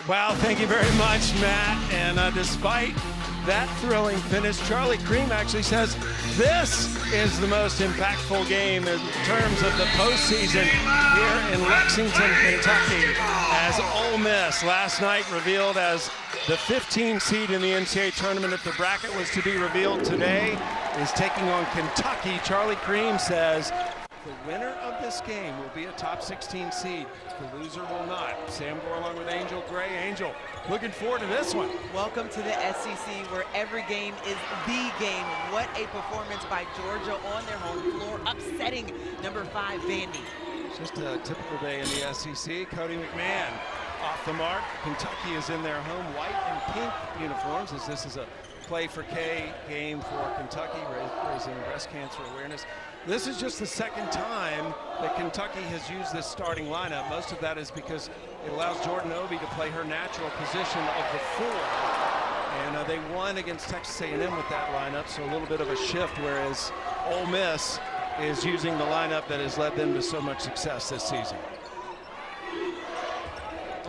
Well, thank you very much, Matt. And despite that thrilling finish, Charlie Cream actually says this is the most impactful game in terms of the postseason here in Lexington, Kentucky, as Ole Miss last night revealed as the 15 seed in the NCAA tournament. If the bracket was to be revealed today, is taking on Kentucky. Charlie Cream says the winner of this game will be a top 16 seed. The loser will not. Sam Gore along with Angel Gray. Angel, looking forward to this one. Welcome to the SEC, where every game is the game. What a performance by Georgia on their home floor, upsetting number 5 Vandy. Just a typical day in the SEC. Cody McMahon off the mark. Kentucky is in their home white and pink uniforms, as this is a Play for K game for Kentucky, raising breast cancer awareness. This is just the second time that Kentucky has used this starting lineup. Most of that is because it allows Jordan Obi to play her natural position of the 4. And they won against Texas A&M with that lineup, so a little bit of a shift, whereas Ole Miss is using the lineup that has led them to so much success this season.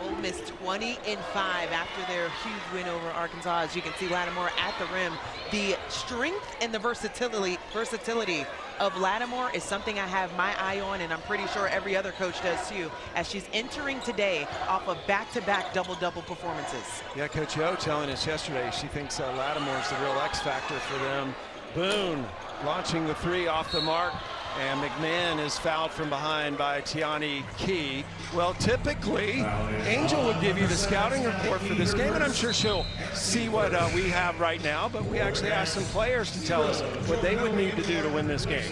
Ole Miss 20-5 after their huge win over Arkansas. As you can see, Lattimore at the rim. The strength and the versatility of Lattimore is something I have my eye on, and I'm pretty sure every other coach does too, as she's entering today off of back-to-back double-double performances. Yeah, Coach Yo telling us yesterday she thinks Lattimore is the real X factor for them. Boone launching the 3 off the mark, and McMahon is fouled from behind by Tiani Key. Well, typically, Angel would give you the scouting report for this game, and I'm sure she'll see what we have right now, but we actually asked some players to tell us what they would need to do to win this game.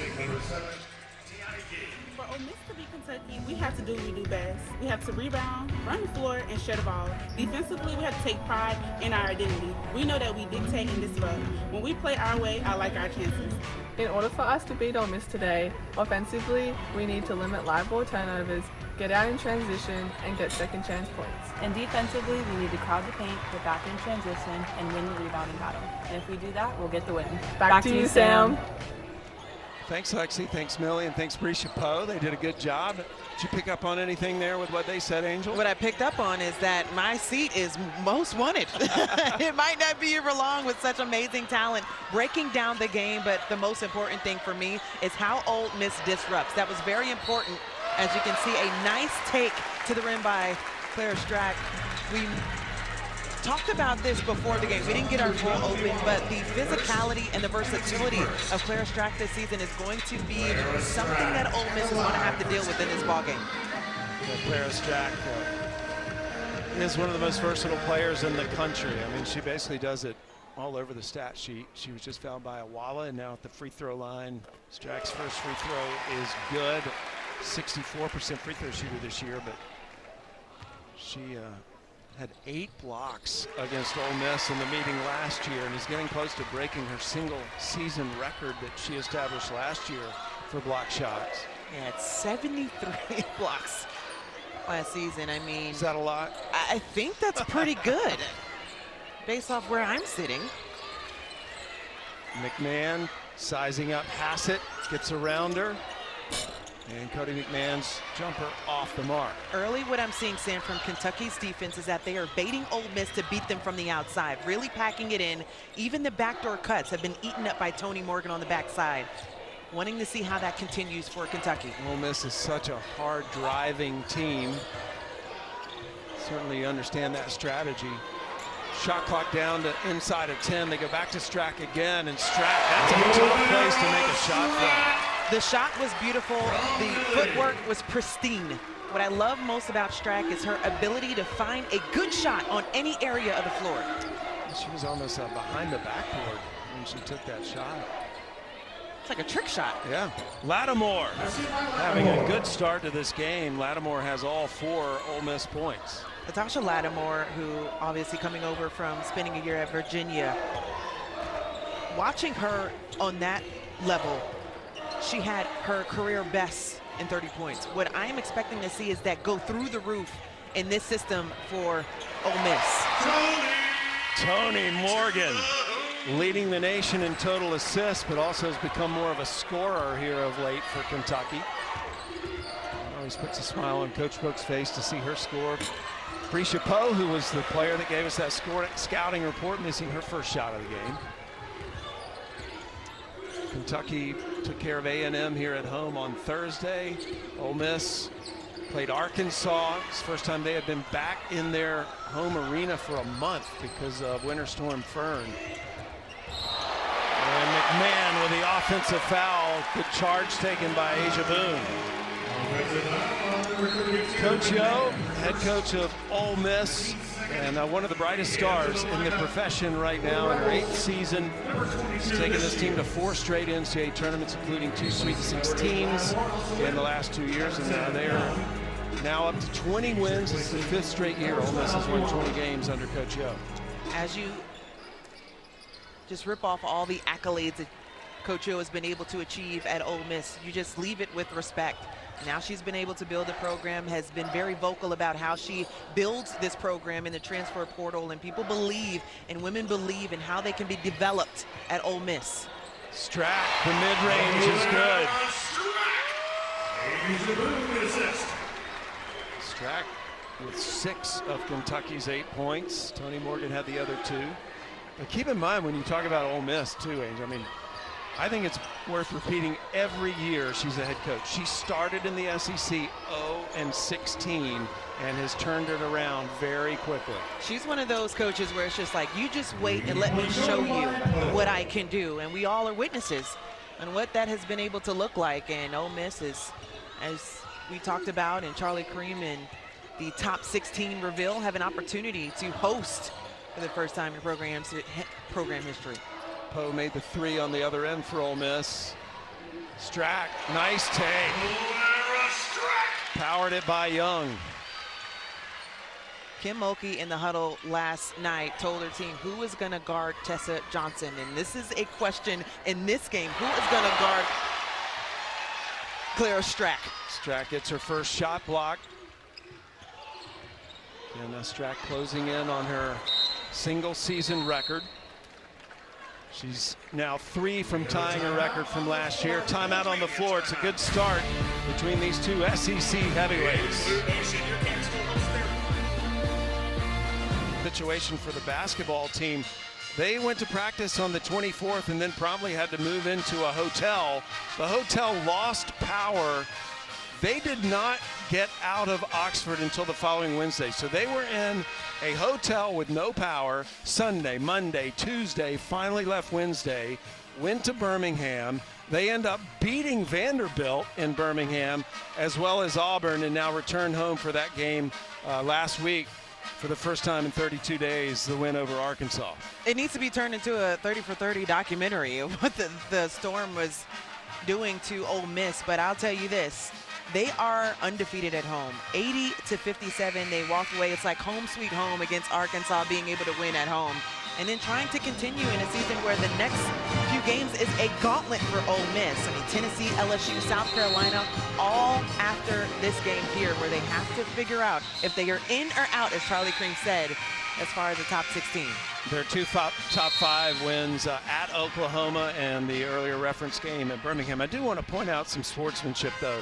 For Ole Miss to beat Kentucky, we have to do what we do best. We have to rebound, run the floor, and share the ball. Defensively, we have to take pride in our identity. We know that we dictate and disrupt. When we play our way, I like our chances. In order for us to beat Ole Miss today, offensively, we need to limit live ball turnovers, get out in transition, and get second chance points. And defensively, we need to crowd the paint, get back in transition, and win the rebounding battle. And if we do that, we'll get the win. Back to you, Sam. Thanks, Lexi. Thanks, Millie. And thanks, Brisha Poe. They did a good job. Did you pick up on anything there with what they said, Angel? What I picked up on is that my seat is most wanted. It might not be here for long with such amazing talent breaking down the game, but the most important thing for me is how Ole Miss disrupts. That was very important. As you can see, a nice take to the rim by Claire Strack. We talked about this before the game. We didn't get our full open, but the physicality and the versatility of Claire Strack this season is going to be something that Ole Miss is going to have to deal with in this ballgame. Claire Strack is one of the most versatile players in the country. I mean, she basically does it all over the stat sheet. She was just fouled by Awala, and now at the free throw line, Strack's first free throw is good. 64% free throw shooter this year, but she had 8 blocks against Ole Miss in the meeting last year, and is getting close to breaking her single season record that she established last year for block shots. Yeah, it's 73 blocks last season. I mean, is that a lot? I think that's pretty good based off where I'm sitting. McMahon sizing up Hassett, gets around her. And Cody McMahon's jumper off the mark. Early, what I'm seeing, Sam, from Kentucky's defense is that they are baiting Ole Miss to beat them from the outside, really packing it in. Even the backdoor cuts have been eaten up by Tony Morgan on the backside. Wanting to see how that continues for Kentucky. Ole Miss is such a hard driving team. Certainly understand that strategy. Shot clock down to inside of 10. They go back to Strack again, and Strack, that's a tough place to make a shot from. The shot was beautiful. The footwork was pristine. What I love most about Strack is her ability to find a good shot on any area of the floor. She was almost behind the backboard when she took that shot. It's like a trick shot. Yeah. Lattimore having a good start to this game. Lattimore has all 4 Ole Miss points. Natasha Lattimore, who obviously coming over from spending a year at Virginia. Watching her on that level, she had her career best in 30 points. What I am expecting to see is that go through the roof in this system for Ole Miss. Tony Morgan leading the nation in total assists, but also has become more of a scorer here of late for Kentucky. Always puts a smile on Coach Book's face to see her score Brescia Poe, who was the player that gave us that scouting report, missing her first shot of the game. Kentucky took care of A&M here at home on Thursday. Ole Miss played Arkansas. It's the first time they had been back in their home arena for a month because of Winter Storm Fern. And McMahon with the offensive foul. Good charge taken by Asia Boone. Coach Yo, head coach of Ole Miss, and one of the brightest stars in the profession right now in her 8th season. She's taken this team to 4 straight NCAA tournaments, including 2 Sweet 16s in the last 2 years, and they are now up to 20 wins. It's the 5th straight year Ole Miss has won 20 games under Coach Yo. As you just rip off all the accolades that Coach Yo has been able to achieve at Ole Miss, you just leave it with respect. Now she's been able to build a program, has been very vocal about how she builds this program in the transfer portal, and people believe, and women believe in how they can be developed at Ole Miss. Strack, the mid-range is good. Strack with 6 of Kentucky's 8 points. Tony Morgan had the other 2. But keep in mind when you talk about Ole Miss too, Angel, I mean, I think it's worth repeating every year she's a head coach. She started in the SEC 0-16 and has turned it around very quickly. She's one of those coaches where it's just like, you just wait and let me show you what I can do. And we all are witnesses on what that has been able to look like. And Ole Miss is, as we talked about, and Charlie Cream and the top 16 reveal have an opportunity to host for the first time in program history. Poe made the 3 on the other end for Ole Miss. Strack, nice take. Powered it by Young. Kim Mulkey in the huddle last night told her team who is going to guard Tessa Johnson. And this is a question in this game. Who is going to guard Clara Strack? Strack gets her first shot block. And Strack closing in on her single season record. She's now 3 from tying her record from last year. Timeout on the floor. It's a good start between these 2 SEC heavyweights. Situation for the basketball team. They went to practice on the 24th and then promptly had to move into a hotel. The hotel lost power. They did not get out of Oxford until the following Wednesday. So they were in a hotel with no power Sunday, Monday, Tuesday, finally left Wednesday, went to Birmingham. They end up beating Vanderbilt in Birmingham as well as Auburn, and now returned home for that game last week for the first time in 32 days, the win over Arkansas. It needs to be turned into a 30 for 30 documentary of what the Storm was doing to Ole Miss, but I'll tell you this. They are undefeated at home. 80-57, they walked away. It's like home sweet home against Arkansas, being able to win at home. And then trying to continue in a season where the next few games is a gauntlet for Ole Miss. I mean, Tennessee, LSU, South Carolina, all after this game here, where they have to figure out if they are in or out, as Charlie Cream said, as far as the top 16. Their 2 top 5 wins at Oklahoma and the earlier reference game at Birmingham. I do want to point out some sportsmanship, though.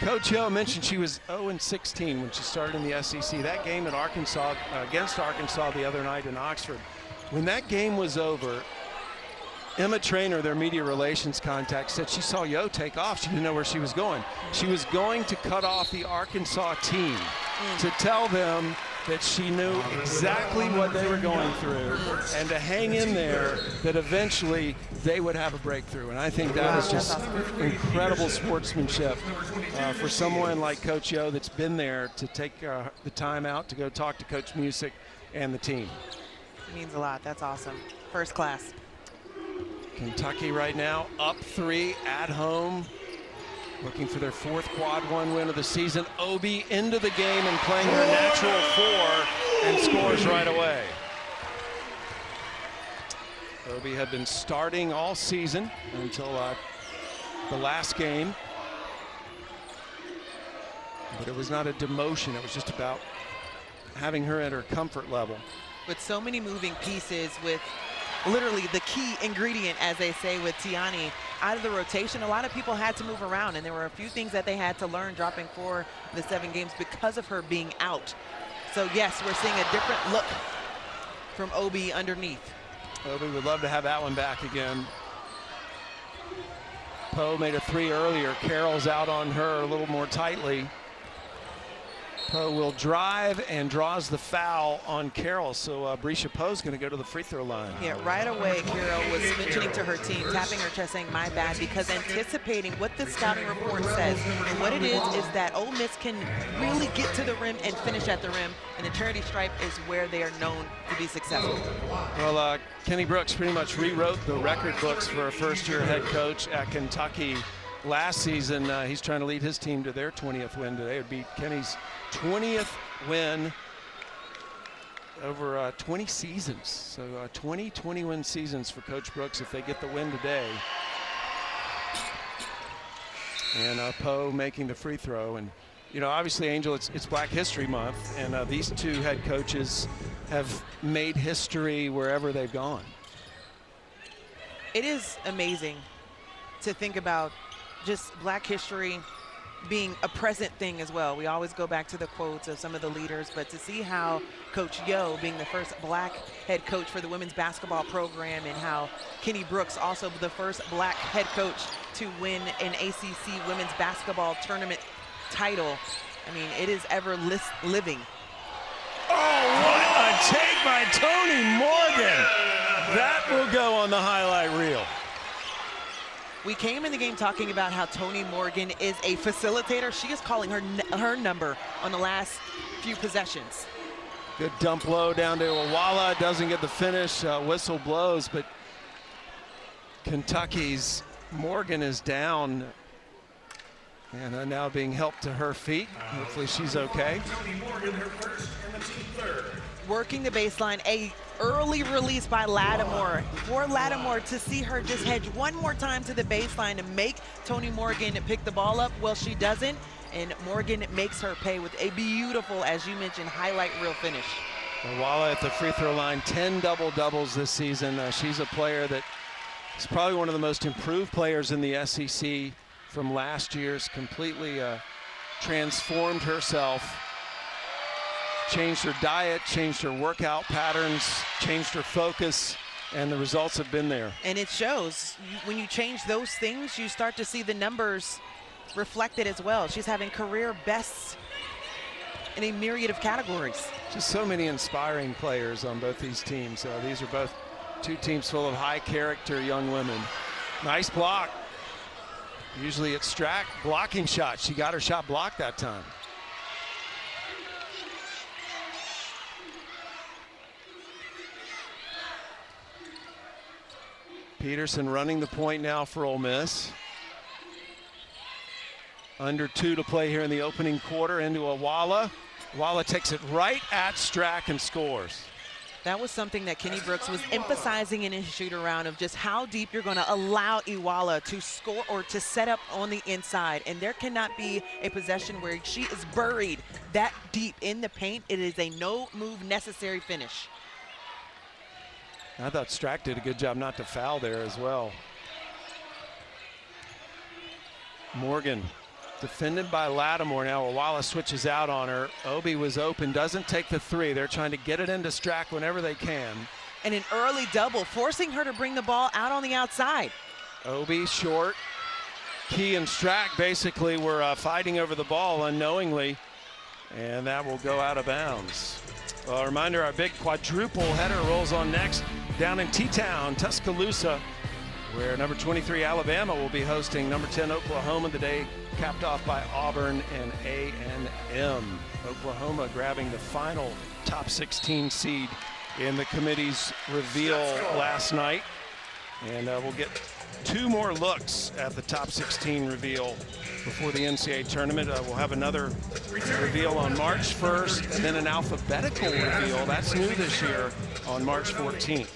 Coach Yo mentioned she was 0-16 when she started in the SEC. That game at Arkansas, against Arkansas the other night in Oxford, when that game was over, Emma Traynor, their media relations contact, said she saw Yo take off. She didn't know where she was going. She was going to cut off the Arkansas team to tell them that she knew exactly what they were going through and to hang in there, that eventually they would have a breakthrough. And I think that is just incredible sportsmanship for someone like Coach Yo that's been there to take the time out to go talk to Coach Music and the team. It means a lot. That's awesome. First class. Kentucky right now up 3 at home, looking for their 4th quad 1 win of the season. Obi into the game and playing her natural 4 and scores right away. Obi had been starting all season until the last game, but it was not a demotion. It was just about having her at her comfort level. With so many moving pieces, with literally the key ingredient, as they say, with Tiani out of the rotation, a lot of people had to move around, and there were a few things that they had to learn dropping for the 7 games because of her being out. So yes, we're seeing a different look from Obi underneath. Obi would love to have that one back again. Poe made a 3 earlier. Carroll's out on her a little more tightly. Poe will drive and draws the foul on Carroll. So Brescia Poe's going to go to the free throw line. Yeah, right away, Carroll was mentioning to her team, tapping her chest, saying, my bad, because anticipating what the scouting report says. And what it is that Ole Miss can really get to the rim and finish at the rim. And the charity stripe is where they are known to be successful. Well, Kenny Brooks pretty much rewrote the record books for a first-year head coach at Kentucky. Last season, he's trying to lead his team to their 20th win today. It would be Kenny's 20th win over 20 seasons. So 20-21 seasons for Coach Brooks if they get the win today. And Poe making the free throw. And, you know, obviously, Angel, it's Black History Month, and these two head coaches have made history wherever they've gone. It is amazing to think about just Black history being a present thing as well. We always go back to the quotes of some of the leaders, but to see how Coach Yo, being the first Black head coach for the women's basketball program, and how Kenny Brooks, also the first Black head coach to win an ACC women's basketball tournament title. I mean, it is ever living. Oh, what a take by Toni Morgan. That will go on the highlight reel. We came in the game talking about how Toni Morgan is a facilitator. She is calling her number on the last few possessions. Good dump low down to Awala. Doesn't get the finish. Whistle blows, but Kentucky's Morgan is down and now being helped to her feet. Hopefully she's okay. Working the baseline, a early release by Lattimore. For Lattimore to see her just hedge one more time to the baseline to make Toni Morgan pick the ball up. Well, she doesn't, and Morgan makes her pay with a beautiful, as you mentioned, highlight reel finish. Awala at the free throw line, 10 double-doubles this season. She's a player that is probably one of the most improved players in the SEC from last year's. Completely transformed herself. Changed her diet, changed her workout patterns, changed her focus, and the results have been there. And it shows. When you change those things, you start to see the numbers reflected as well. She's having career bests in a myriad of categories. Just so many inspiring players on both these teams. These are both two teams full of high character young women. Nice block. Usually it's Strack blocking shots. She got her shot blocked that time. Peterson running the point now for Ole Miss. Under 2 to play here in the opening quarter into Awala. Awala takes it right at Strack and scores. That was something that Kenny Brooks was emphasizing in his shoot around, of just how deep you're going to allow Awala to score or to set up on the inside. And there cannot be a possession where she is buried that deep in the paint. It is a no move necessary finish. I thought Strack did a good job not to foul there as well. Morgan defended by Lattimore. Now Awala switches out on her. Obi was open, doesn't take the 3. They're trying to get it into Strack whenever they can. And an early double, forcing her to bring the ball out on the outside. Obi short. Key and Strack basically were fighting over the ball unknowingly, and that will go out of bounds. Well, a reminder, our big quadruple header rolls on next down in T-Town, Tuscaloosa, where number 23 Alabama will be hosting number 10 Oklahoma. The day capped off by Auburn and A&M. Oklahoma grabbing the final top 16 seed in the committee's reveal last night. And we'll get 2 more looks at the top 16 reveal before the NCAA tournament. We'll have another reveal on March 1st, and then an alphabetical reveal. That's new this year on March 14th.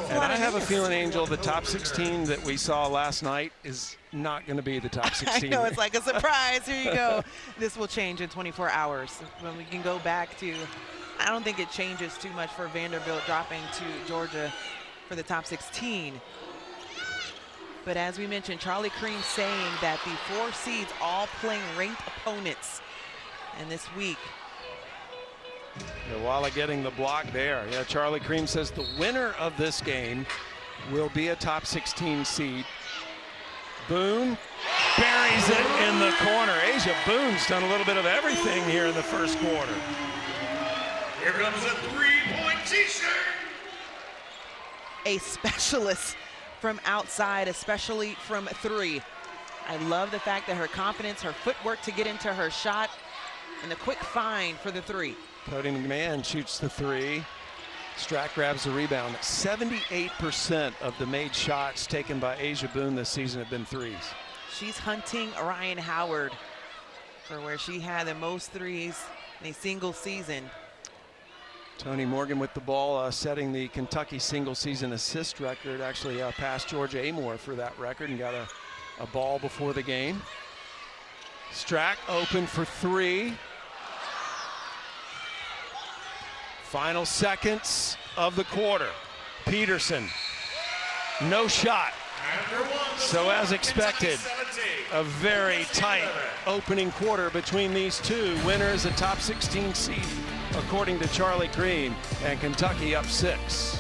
And I have a feeling, Angel, the top 16 that we saw last night is not going to be the top 16. I know, it's like a surprise. Here you go. This will change in 24 hours. When we can go back to, I don't think it changes too much for Vanderbilt dropping to Georgia for the top 16. But as we mentioned, Charlie Cream saying that the 4 seeds all playing ranked opponents. And this week, Iwala getting the block there. Yeah, Charlie Cream says the winner of this game will be a top 16 seed. Boone buries it in the corner. Asia Boone's done a little bit of everything here in the first quarter. Here comes a three-point t-shirt. A specialist from outside, especially from three. I love the fact that her confidence, her footwork to get into her shot, and the quick find for the three. Cody McMahon shoots the three. Strack grabs the rebound. 78% of the made shots taken by Asia Boone this season have been threes. She's hunting Ryan Howard for where she had the most threes in a single season. Tony Morgan with the ball, setting the Kentucky single season assist record. Actually passed Georgia Amore for that record and got a ball before the game. Strack open for three. Final seconds of the quarter. Peterson, no shot. So as expected, a very tight opening quarter between these two. Winners a top 16 seed, according to Charlie Cream, and Kentucky up 6.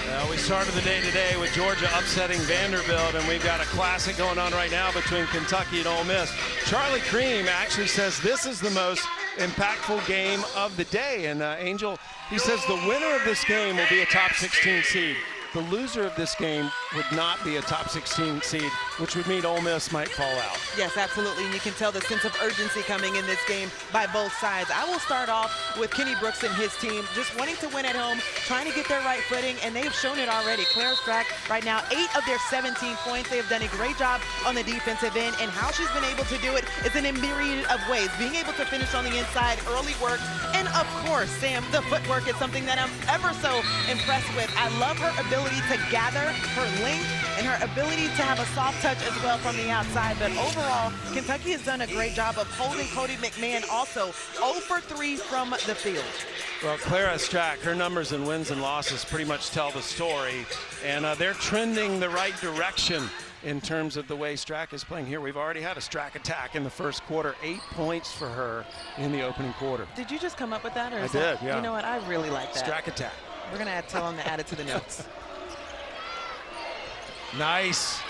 Well, we started the day today with Georgia upsetting Vanderbilt, and we've got a classic going on right now between Kentucky and Ole Miss. Charlie Cream actually says this is the most impactful game of the day, and Angel, he says the winner of this game will be a top 16 seed. The loser of this game would not be a top 16 seed, which would mean Ole Miss might fall out. Yes, absolutely, and you can tell the sense of urgency coming in this game by both sides. I will start off with Kenny Brooks and his team, just wanting to win at home, trying to get their right footing, and they've shown it already. Clara Strack, right now, 8 of their 17 points. They have done a great job on the defensive end, and how she's been able to do it is in a myriad of ways. Being able to finish on the inside, early work, and of course, Sam, the footwork is something that I'm ever so impressed with. I love her ability to gather, her length, and her ability to have a soft touch as well from the outside. But overall, Kentucky has done a great job of holding Cody McMahon also 0 for 3 from the field. Well, Clara Strack, her numbers in wins and losses pretty much tell the story, and they're trending the right direction in terms of the way Strack is playing here. We've already had a Strack attack in the first quarter, 8 points for her in the opening quarter. Did you just come up with that? Or I did, yeah. You know what, I really like that. Strack attack. We're gonna tell them to add it to the notes. Nice.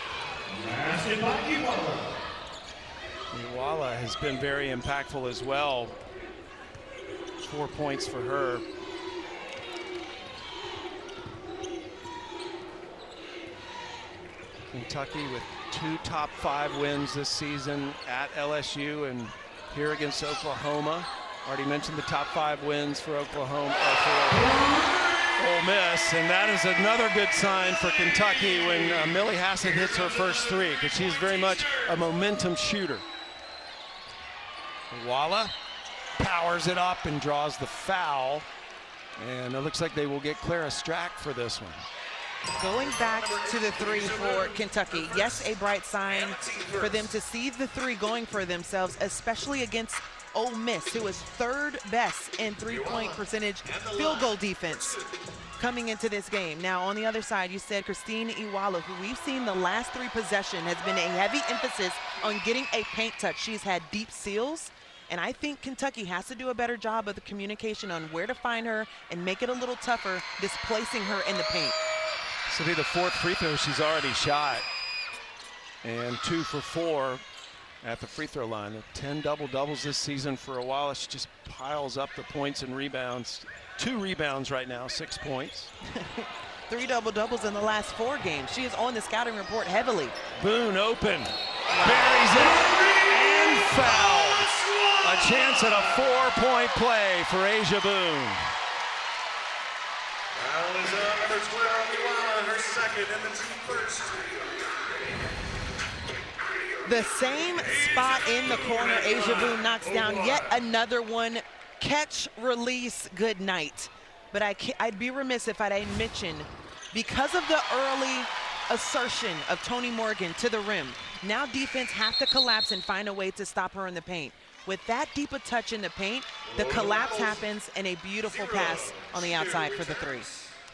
Iwala has been very impactful as well. 4 points for her. Kentucky with 2 top 5 wins this season at LSU and here against Oklahoma. Already mentioned the top 5 wins for Oklahoma, for Ole Miss, and that is another good sign for Kentucky when Millie Hassett hits her first 3, because she's very much a momentum shooter. Iwala powers it up and draws the foul, and it looks like they will get Clara Strack for this one. Going back to the 3 for Kentucky, yes, a bright sign for them to see the 3 going for themselves, especially against Ole Miss, who is 3rd best in 3-point percentage field goal defense coming into this game. Now, on the other side, you said Christine Iwala, who we've seen the last 3 possessions, has been a heavy emphasis on getting a paint touch. She's had deep seals, and I think Kentucky has to do a better job of the communication on where to find her and make it a little tougher, displacing her in the paint. This will be the 4th free throw she's already shot, and 2 for 4 at the free throw line. 10 double-doubles this season for Iwala. She just piles up the points and rebounds. 2 rebounds right now, 6 points. 3 double-doubles in the last 4 games. She is on the scouting report heavily. Boone open, buries it, and fouled. A chance at a 4-point play for Asia Boone. Foul is up for Clara Iwala, her second and the team first. The same spot in the corner, Asia Boone knocks down yet another one. Catch, release, good night. But I'd be remiss if I didn't mention, because of the early assertion of Tony Morgan to the rim, now defense have to collapse and find a way to stop her in the paint. With that deep a touch in the paint, the collapse happens and a beautiful pass on the outside for the 3.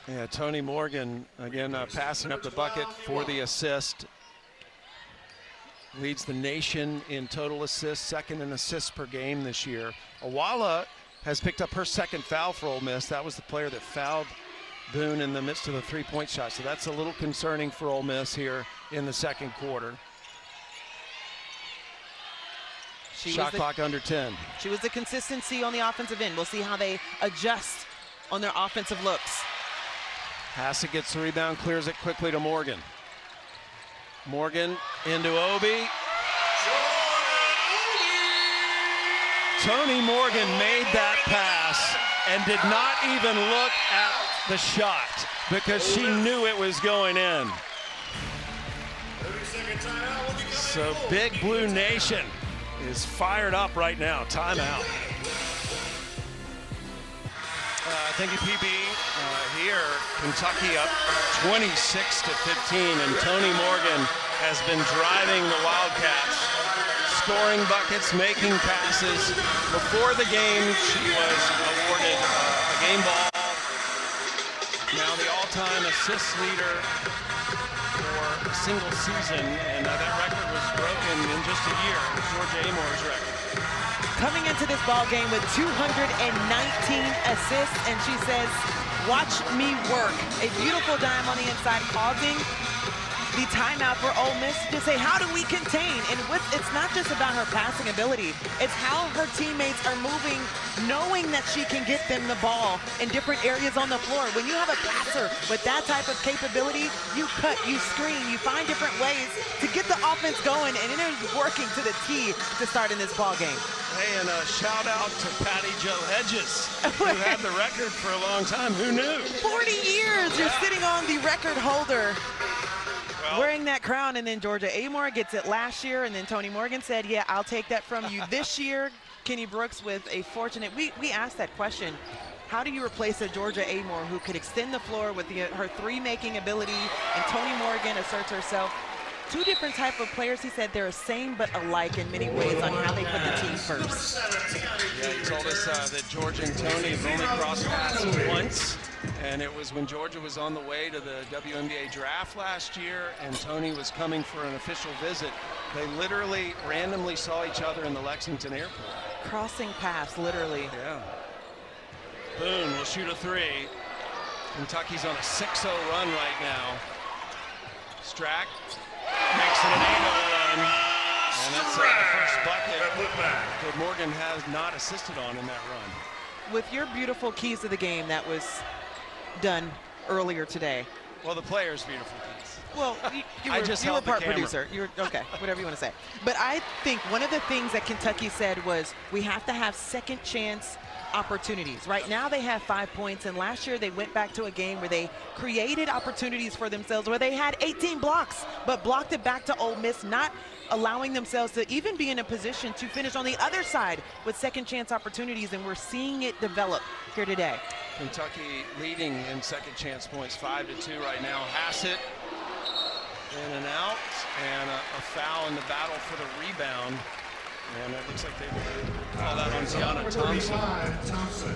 Yeah, Tony Morgan, again, passing up the bucket for the assist. leads the nation in total assists, second in assists per game this year. Awala has picked up her second foul for Ole Miss. That was the player that fouled Boone in the midst of the three-point shot. So that's a little concerning for Ole Miss here in the second quarter. Shot clock under 10. She was the consistency on the offensive end. We'll see how they adjust on their offensive looks. Hassett gets the rebound, clears it quickly to Morgan. Morgan into Obi. Tony Morgan made that pass and did not even look at the shot because she knew it was going in. So Big Blue Nation is fired up right now. Timeout. Thank you, PB. Here, Kentucky up 26-15, and Tony Morgan has been driving the Wildcats, scoring buckets, making passes. Before the game, she was awarded a game ball. Now the all-time assist leader for a single season, and that record was broken in just a year. Georgia Amor's record. Coming into this ball game with 219 assists, and she says, watch me work. A beautiful dime on the inside, causing the timeout for Ole Miss to say, how do we contain? And it's not just about her passing ability. It's how her teammates are moving, knowing that she can get them the ball in different areas on the floor. When you have a passer with that type of capability, you cut, you screen, you find different ways to get the offense going, and it is working to the T to start in this ball game. Hey, and a shout out to Patty Jo Hedges, who had the record for a long time. Who knew? 40 years, you're sitting on the record holder. Wearing that crown, and then Georgia Amor gets it last year, and then Tony Morgan said, yeah, I'll take that from you this year. Kenny Brooks with a fortunate, we asked that question, how do you replace a Georgia Amor who could extend the floor with her three-making ability, and Tony Morgan asserts herself. Two different type of players. He said they're the same but alike in many ways on how they put the team first. Yeah, he told us that Georgia and Tony have only crossed paths once, and it was when Georgia was on the way to the WNBA draft last year and Tony was coming for an official visit. They literally randomly saw each other in the Lexington airport. Crossing paths, literally. Yeah. Boone will shoot a three. Kentucky's on a 6-0 run right now. Strack makes it an 8-0 run, and that's the first bucket that Morgan has not assisted on in that run. With your beautiful keys to the game that was done earlier today. Well, the player's beautiful keys. Well, you were part producer. You were, okay, whatever you want to say. But I think one of the things that Kentucky said was we have to have second chance opportunities. Right now they have 5 points, and last year they went back to a game where they created opportunities for themselves where they had 18 blocks but blocked it back to Ole Miss, not allowing themselves to even be in a position to finish on the other side with second chance opportunities, and we're seeing it develop here today. Kentucky leading in second chance points 5-2 right now. Hassett in and out, and a foul in the battle for the rebound. And it looks like they call that on Tiana Thompson.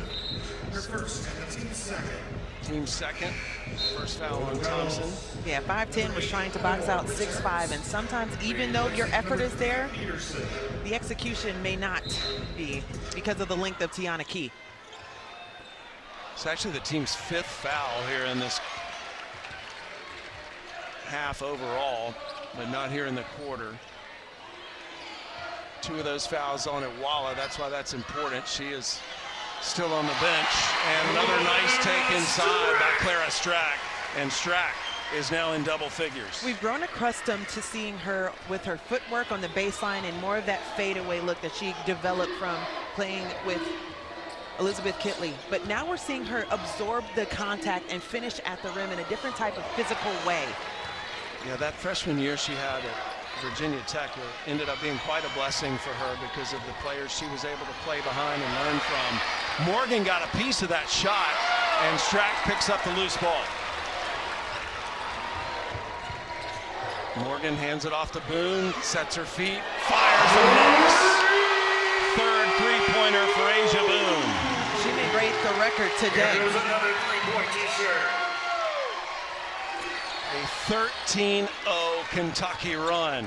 Her first and the team's second. Team's second. First foul on Thompson. Yeah, 5'10" was trying to box out 6'5", and sometimes even though your effort is there, the execution may not be because of the length of Tiana Key. It's actually the team's fifth foul here in this half overall, but not here in the quarter. Two of those fouls on Awala. That's why that's important. She is still on the bench. And another nice take inside by Clara Strack. And Strack is now in double figures. We've grown accustomed to seeing her with her footwork on the baseline and more of that fadeaway look that she developed from playing with Elizabeth Kitley. But now we're seeing her absorb the contact and finish at the rim in a different type of physical way. Yeah, that freshman year she had at Virginia Tech ended up being quite a blessing for her because of the players she was able to play behind and learn from. Morgan got a piece of that shot, and Strack picks up the loose ball. Morgan hands it off to Boone, sets her feet, fires and makes. Third three-pointer for Asia Boone. She may break the record today. There's another three-point t-shirt. A 13-0 Kentucky run.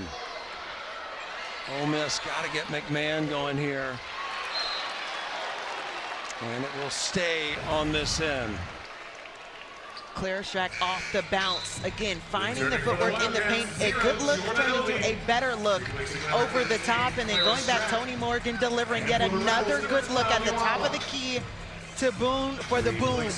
Ole Miss got to get McMahon going here. And it will stay on this end. Clara Strack off the bounce. Again, finding the footwork in the paint. A good look turned into a better look over the top. And then going back, Tony Morgan delivering yet another good look at the top of the key to Boone for the Boone.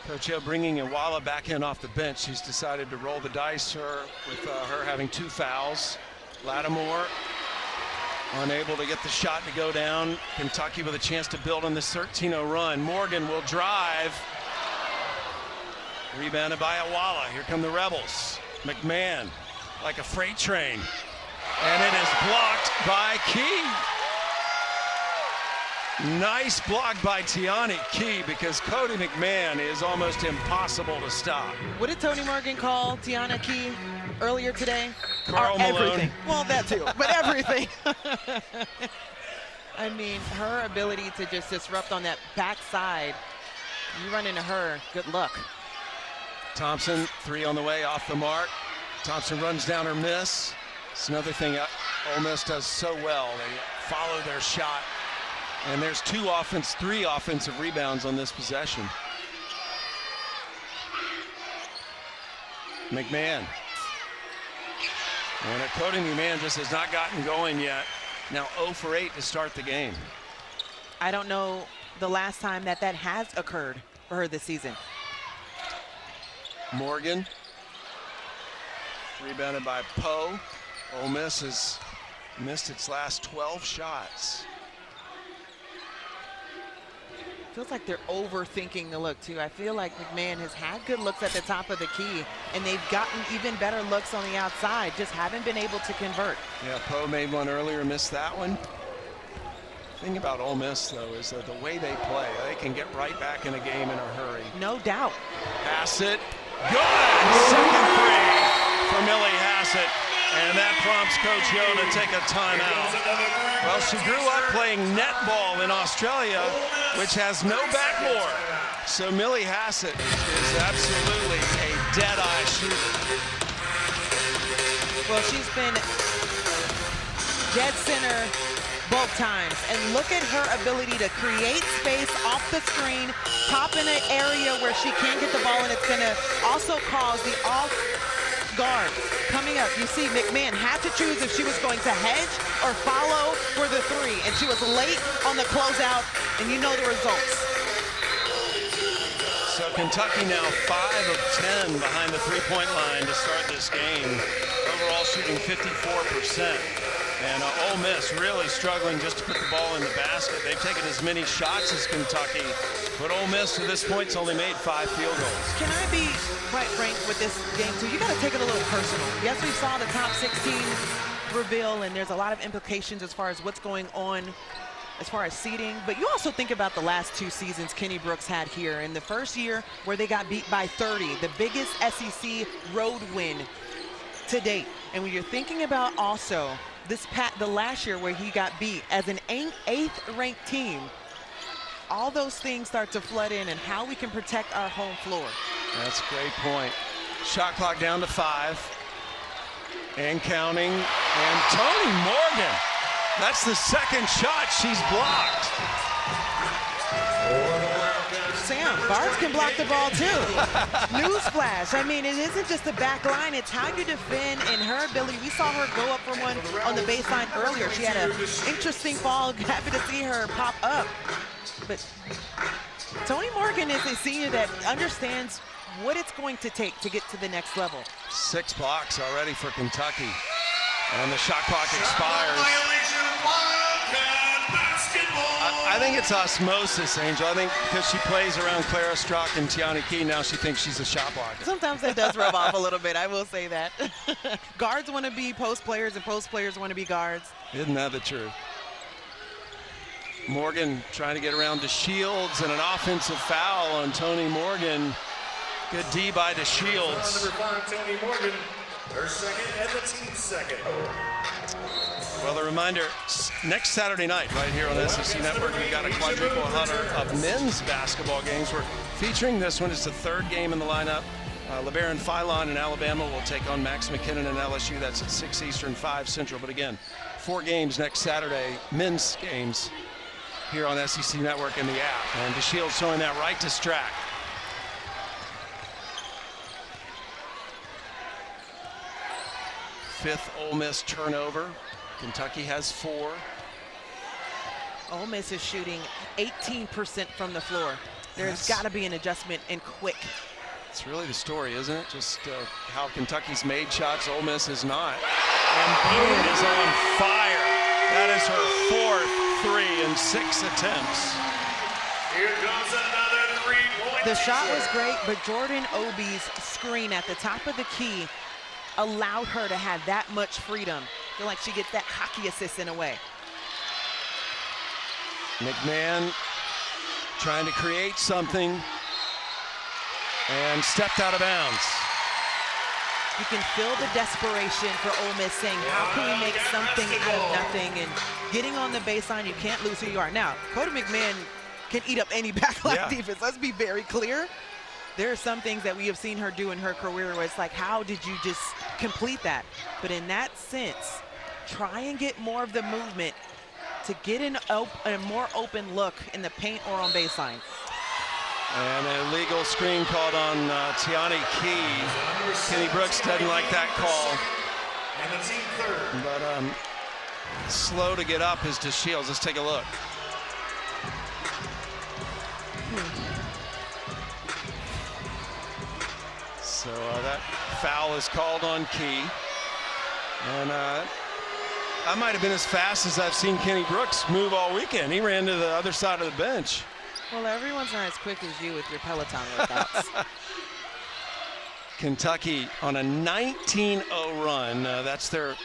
Coach O bringing Iwala back in off the bench. She's decided to roll the dice with her having 2 fouls. Lattimore unable to get the shot to go down. Kentucky with a chance to build on this 13-0 run. Morgan will drive. Rebounded by Iwala. Here come the Rebels. McMahon like a freight train. And it is blocked by Key. Nice block by Tiani Key, because Cody McMahon is almost impossible to stop. What did Tony Morgan call Tiana Key earlier today? Carl Malone. Everything. Well, that too, but everything. I mean, her ability to just disrupt on that backside. You run into her, good luck. Thompson, 3 on the way, off the mark. Thompson runs down her miss. It's another thing Ole Miss does so well. They follow their shot. And there's 3 offensive rebounds on this possession. McMahon. And Cody McMahon just has not gotten going yet. Now 0 for 8 to start the game. I don't know the last time that has occurred for her this season. Morgan. Rebounded by Poe. Ole Miss has missed its last 12 shots. Feels like they're overthinking the look too. I feel like McMahon has had good looks at the top of the key, and they've gotten even better looks on the outside, just haven't been able to convert. Yeah, Poe made one earlier, missed that one. The thing about Ole Miss, though, is that the way they play, they can get right back in a game in a hurry. No doubt. Hassett, good! Second 3 for Millie Hassett, and that prompts Coach Yo to take a timeout. Well, she grew up playing netball in Australia, which has no backboard. So Millie Hassett is absolutely a dead-eye shooter. Well, she's been dead center both times. And look at her ability to create space off the screen, pop in an area where she can't get the ball, and it's going to also cause the off guard coming up. You see McMahon had to choose if she was going to hedge or follow for the 3, and she was late on the closeout, and you know the results. So Kentucky now 5 of 10 behind the 3-point line to start this game. Overall shooting 54%. And Ole Miss really struggling just to put the ball in the basket. They've taken as many shots as Kentucky, but Ole Miss to this point's only made 5 field goals. Can I be quite frank with this game too? You got to take it a little personal. Yes, we saw the top 16 reveal, and there's a lot of implications as far as what's going on as far as seeding, but you also think about the last 2 seasons Kenny Brooks had here. In the first year where they got beat by 30, the biggest SEC road win to date. And when you're thinking about also the last year where he got beat as an 8th ranked team, all those things start to flood in, and how we can protect our home floor. That's a great point. Shot clock down to 5 and counting. And Tony Morgan, that's the second shot she's blocked. Sam, guards can block the ball too. Newsflash. I mean, it isn't just the back line, it's how you defend and her ability. We saw her go up for one on the baseline earlier. She had an interesting fall. Happy to see her pop up. But Tony Morgan is a senior that understands what it's going to take to get to the next level. 6 blocks already for Kentucky. And the shot clock expires. I think it's osmosis, Angel. I think because she plays around Clara Strack and Tiani Key, now she thinks she's a shot blocker. Sometimes that does rub off a little bit, I will say that. Guards want to be post players, and post players want to be guards. Isn't that the truth? Morgan trying to get around to Shields, and an offensive foul on Tony Morgan. Good D by the Shields. Number 5, Tony Morgan, her second and the team's second. Well, a reminder, next Saturday night right here on the SEC Network, we've got a quadruple header of men's basketball games. We're featuring this one. It's the 3rd game in the lineup LeBaron Philon in Alabama will take on Max McKinnon and LSU. That's at 6 Eastern, 5 Central. But again, 4 games next Saturday, men's games here on SEC Network in the app. And DeShields throwing that right to Strack. Fifth Ole Miss turnover. Kentucky has 4. Ole Miss is shooting 18% from the floor. There's got to be an adjustment, and quick. It's really the story, isn't it? Just how Kentucky's made shots, Ole Miss is not. And Boone is on fire. That is her 4th 3 in 6 attempts. Here comes another 3-point. The shot was great, but Jordan Obi's screen at the top of the key allowed her to have that much freedom. I feel like she gets that hockey assist in a way. McMahon trying to create something and stepped out of bounds. You can feel the desperation for Ole Miss saying, how can we make something out of nothing? And getting on the baseline, you can't lose who you are. Now, Cody McMahon can eat up any backline defense. Let's be very clear. There are some things that we have seen her do in her career where it's like, how did you just complete that? But in that sense, try and get more of the movement to get a more open look in the paint or on baseline. And an illegal screen called on Tiani Key. Kenny Brooks doesn't like that call. And the team third. But slow to get up is DeShields. Let's take a look. So that foul is called on Key. And that might have been as fast as I've seen Kenny Brooks move all weekend. He ran to the other side of the bench. Well, everyone's not as quick as you with your Peloton workouts. Kentucky on a 19-0 run. That's their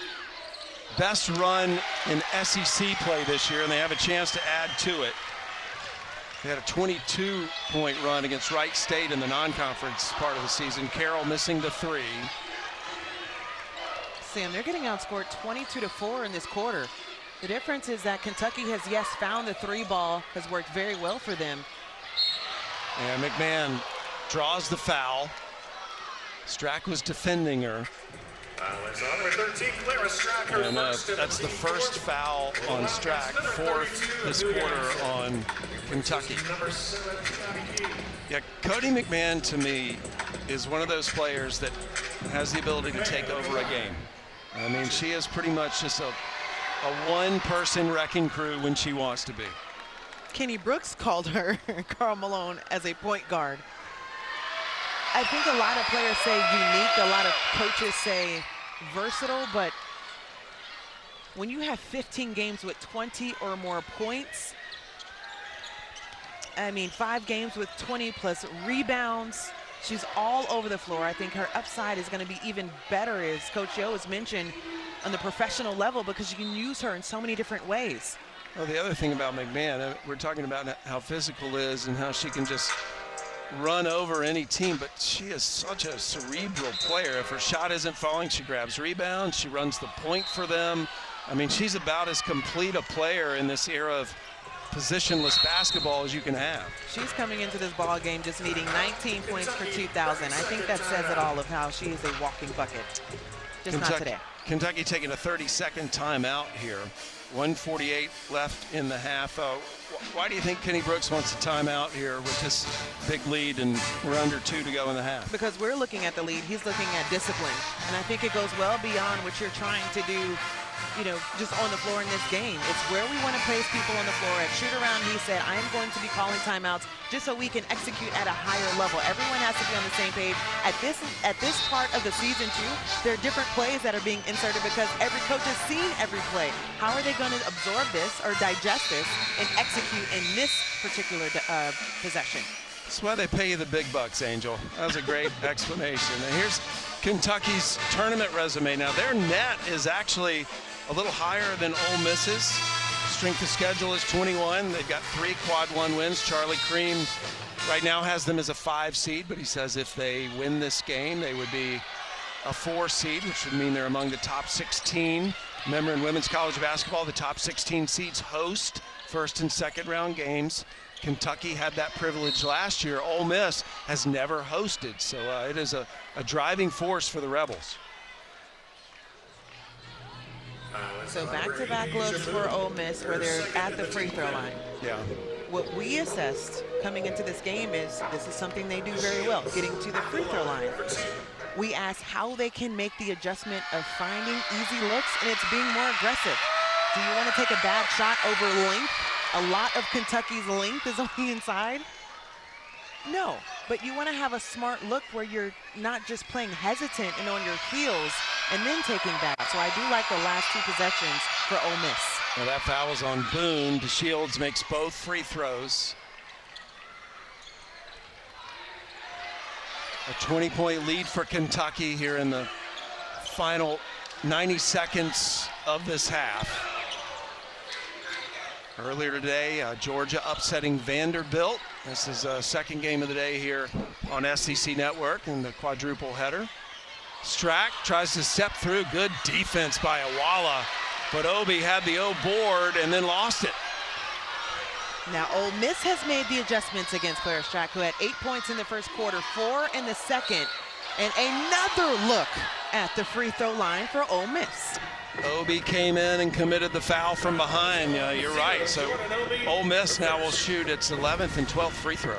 best run in SEC play this year, and they have a chance to add to it. They had a 22-point run against Wright State in the non-conference part of the season. Carroll missing the 3. Sam, they're getting outscored 22-4 in this quarter. The difference is that Kentucky has, yes, found the 3 ball, has worked very well for them. And McMahon draws the foul. Strack was defending her. It's on number 13, Clara Strack, her And first that's the first foul on Strack, 4th this quarter on Kentucky. Number 7, Tiani Key. Yeah, Cody McMahon to me is one of those players that has the ability to take over a game. I mean, she is pretty much just a one-person wrecking crew when she wants to be. Kenny Brooks called her, Karl Malone, as a point guard. I think a lot of players say unique, a lot of coaches say versatile, but when you have 15 games with 20 or more points, I mean, 5 games with 20 plus rebounds, she's all over the floor. I think her upside is going to be even better, as Coach Yo has mentioned, on the professional level, because you can use her in so many different ways. Well, the other thing about McMahon, we're talking about how physical is and how she can just run over any team, but she is such a cerebral player. If her shot isn't falling, she grabs rebounds, she runs the point for them. I mean, she's about as complete a player in this era of positionless basketball as you can have. She's coming into this ball game just needing 19 points for 2,000. I think that says it all of how she is a walking bucket. Just not today. Kentucky taking a 30-second timeout here. 1:48 left in the half. Why do you think Kenny Brooks wants a timeout here with this big lead and we're under 2 to go in the half? Because we're looking at the lead. He's looking at discipline. And I think it goes well beyond what you're trying to do, you know, just on the floor in this game. It's where we want to place people on the floor. At shoot around, he said, I am going to be calling timeouts just so we can execute at a higher level. Everyone has to be on the same page. At this part of the season, too, there are different plays that are being inserted because every coach has seen every play. How are they going to absorb this or digest this and execute in this particular possession? That's why they pay you the big bucks, Angel. That was a great explanation. And here's Kentucky's tournament resume. Now, their net is actually a little higher than Ole Miss's. Strength of schedule is 21. They've got 3 quad 1 wins. Charlie Cream right now has them as a 5 seed, but he says if they win this game, they would be a 4 seed, which would mean they're among the top 16. Remember, in women's college basketball, the top 16 seeds host first and second round games. Kentucky had that privilege last year. Ole Miss has never hosted, so it is a driving force for the Rebels. So back-to-back looks for Ole Miss where they're at the free throw line. Yeah. What we assessed coming into this game is this is something they do very well, getting to the free throw line. We asked how they can make the adjustment of finding easy looks, and it's being more aggressive. Do you want to take a bad shot over length? A lot of Kentucky's length is on the inside. No, but you want to have a smart look where you're not just playing hesitant and on your heels and then taking back. So I do like the last two possessions for Ole Miss. Well, that foul was on Boone. DeShields makes both free throws. A 20-point lead for Kentucky here in the final 90 seconds of this half. Earlier today, Georgia upsetting Vanderbilt. This is a second game of the day here on SEC Network in the quadruple header. Strack tries to step through. Good defense by Awala, but Obi had the O board and then lost it. Now, Ole Miss has made the adjustments against Claire Strack, who had 8 points in the first quarter, 4 in the second, and another look at the free throw line for Ole Miss. Obi came in and committed the foul from behind. You're right. So Ole Miss now will shoot its 11th and 12th free throw.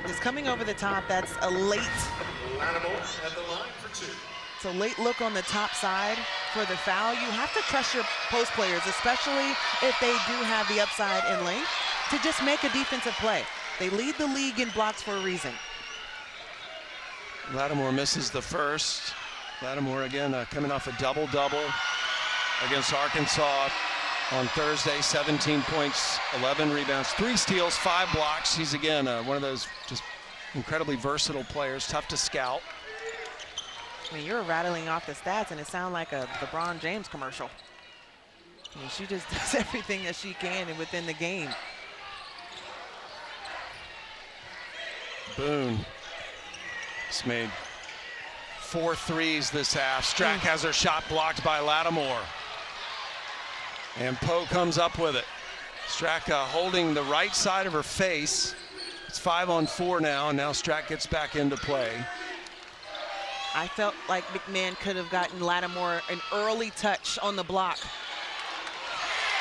It's coming over the top. That's a late. At the line for 2. It's a late look on the top side for the foul. You have to trust your post players, especially if they do have the upside and length, to just make a defensive play. They lead the league in blocks for a reason. Lattimore misses the first. Lattimore again coming off a double-double against Arkansas on Thursday. 17 points, 11 rebounds, 3 steals, 5 blocks. He's again one of those just incredibly versatile players, tough to scout. I mean, you're rattling off the stats and it sounds like a LeBron James commercial. I mean, she just does everything that she can and within the game. Boone has made 4 threes this half. Strack has her shot blocked by Lattimore. And Poe comes up with it. Strack holding the right side of her face. It's 5 on 4 now, and now Strack gets back into play. I felt like McMahon could have gotten Lattimore an early touch on the block.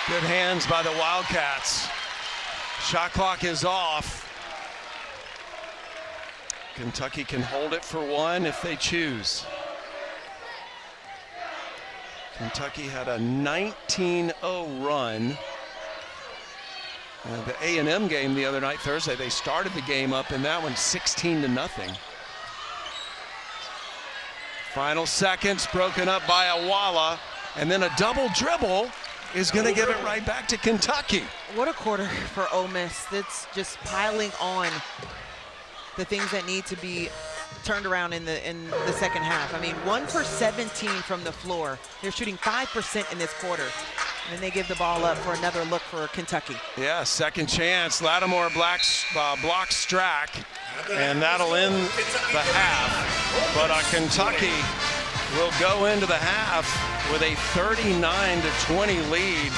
Good hands by the Wildcats. Shot clock is off. Kentucky can hold it for 1 if they choose. Kentucky had a 19-0 run. The A&M game the other night, Thursday, they started the game up in that one 16-0. Final seconds broken up by Awala, and then a double dribble is going to give it right back to Kentucky. What a quarter for Ole Miss. It's just piling on the things that need to be turned around in the second half. I mean, 1 for 17 from the floor. They're shooting 5% in this quarter. And then they give the ball up for another look for Kentucky. Yeah, second chance. Lattimore blocks Strack, and that'll end the half. But Kentucky will go into the half with a 39-20 lead.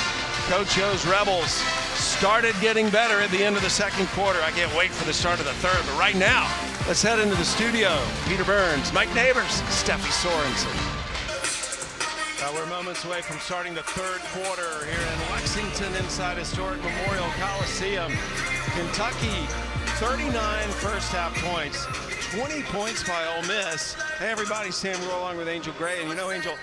Coach O's Rebels started getting better at the end of the second quarter. I can't wait for the start of the third, but right now, let's head into the studio. Peter Burns, Mike Neighbors, Steffi Sorensen. We're moments away from starting the third quarter here in Lexington inside historic Memorial Coliseum. Kentucky, 39 first half points, 20 points by Ole Miss. Hey everybody, Sam Rowe along with Angel Gray. And you know, Angel,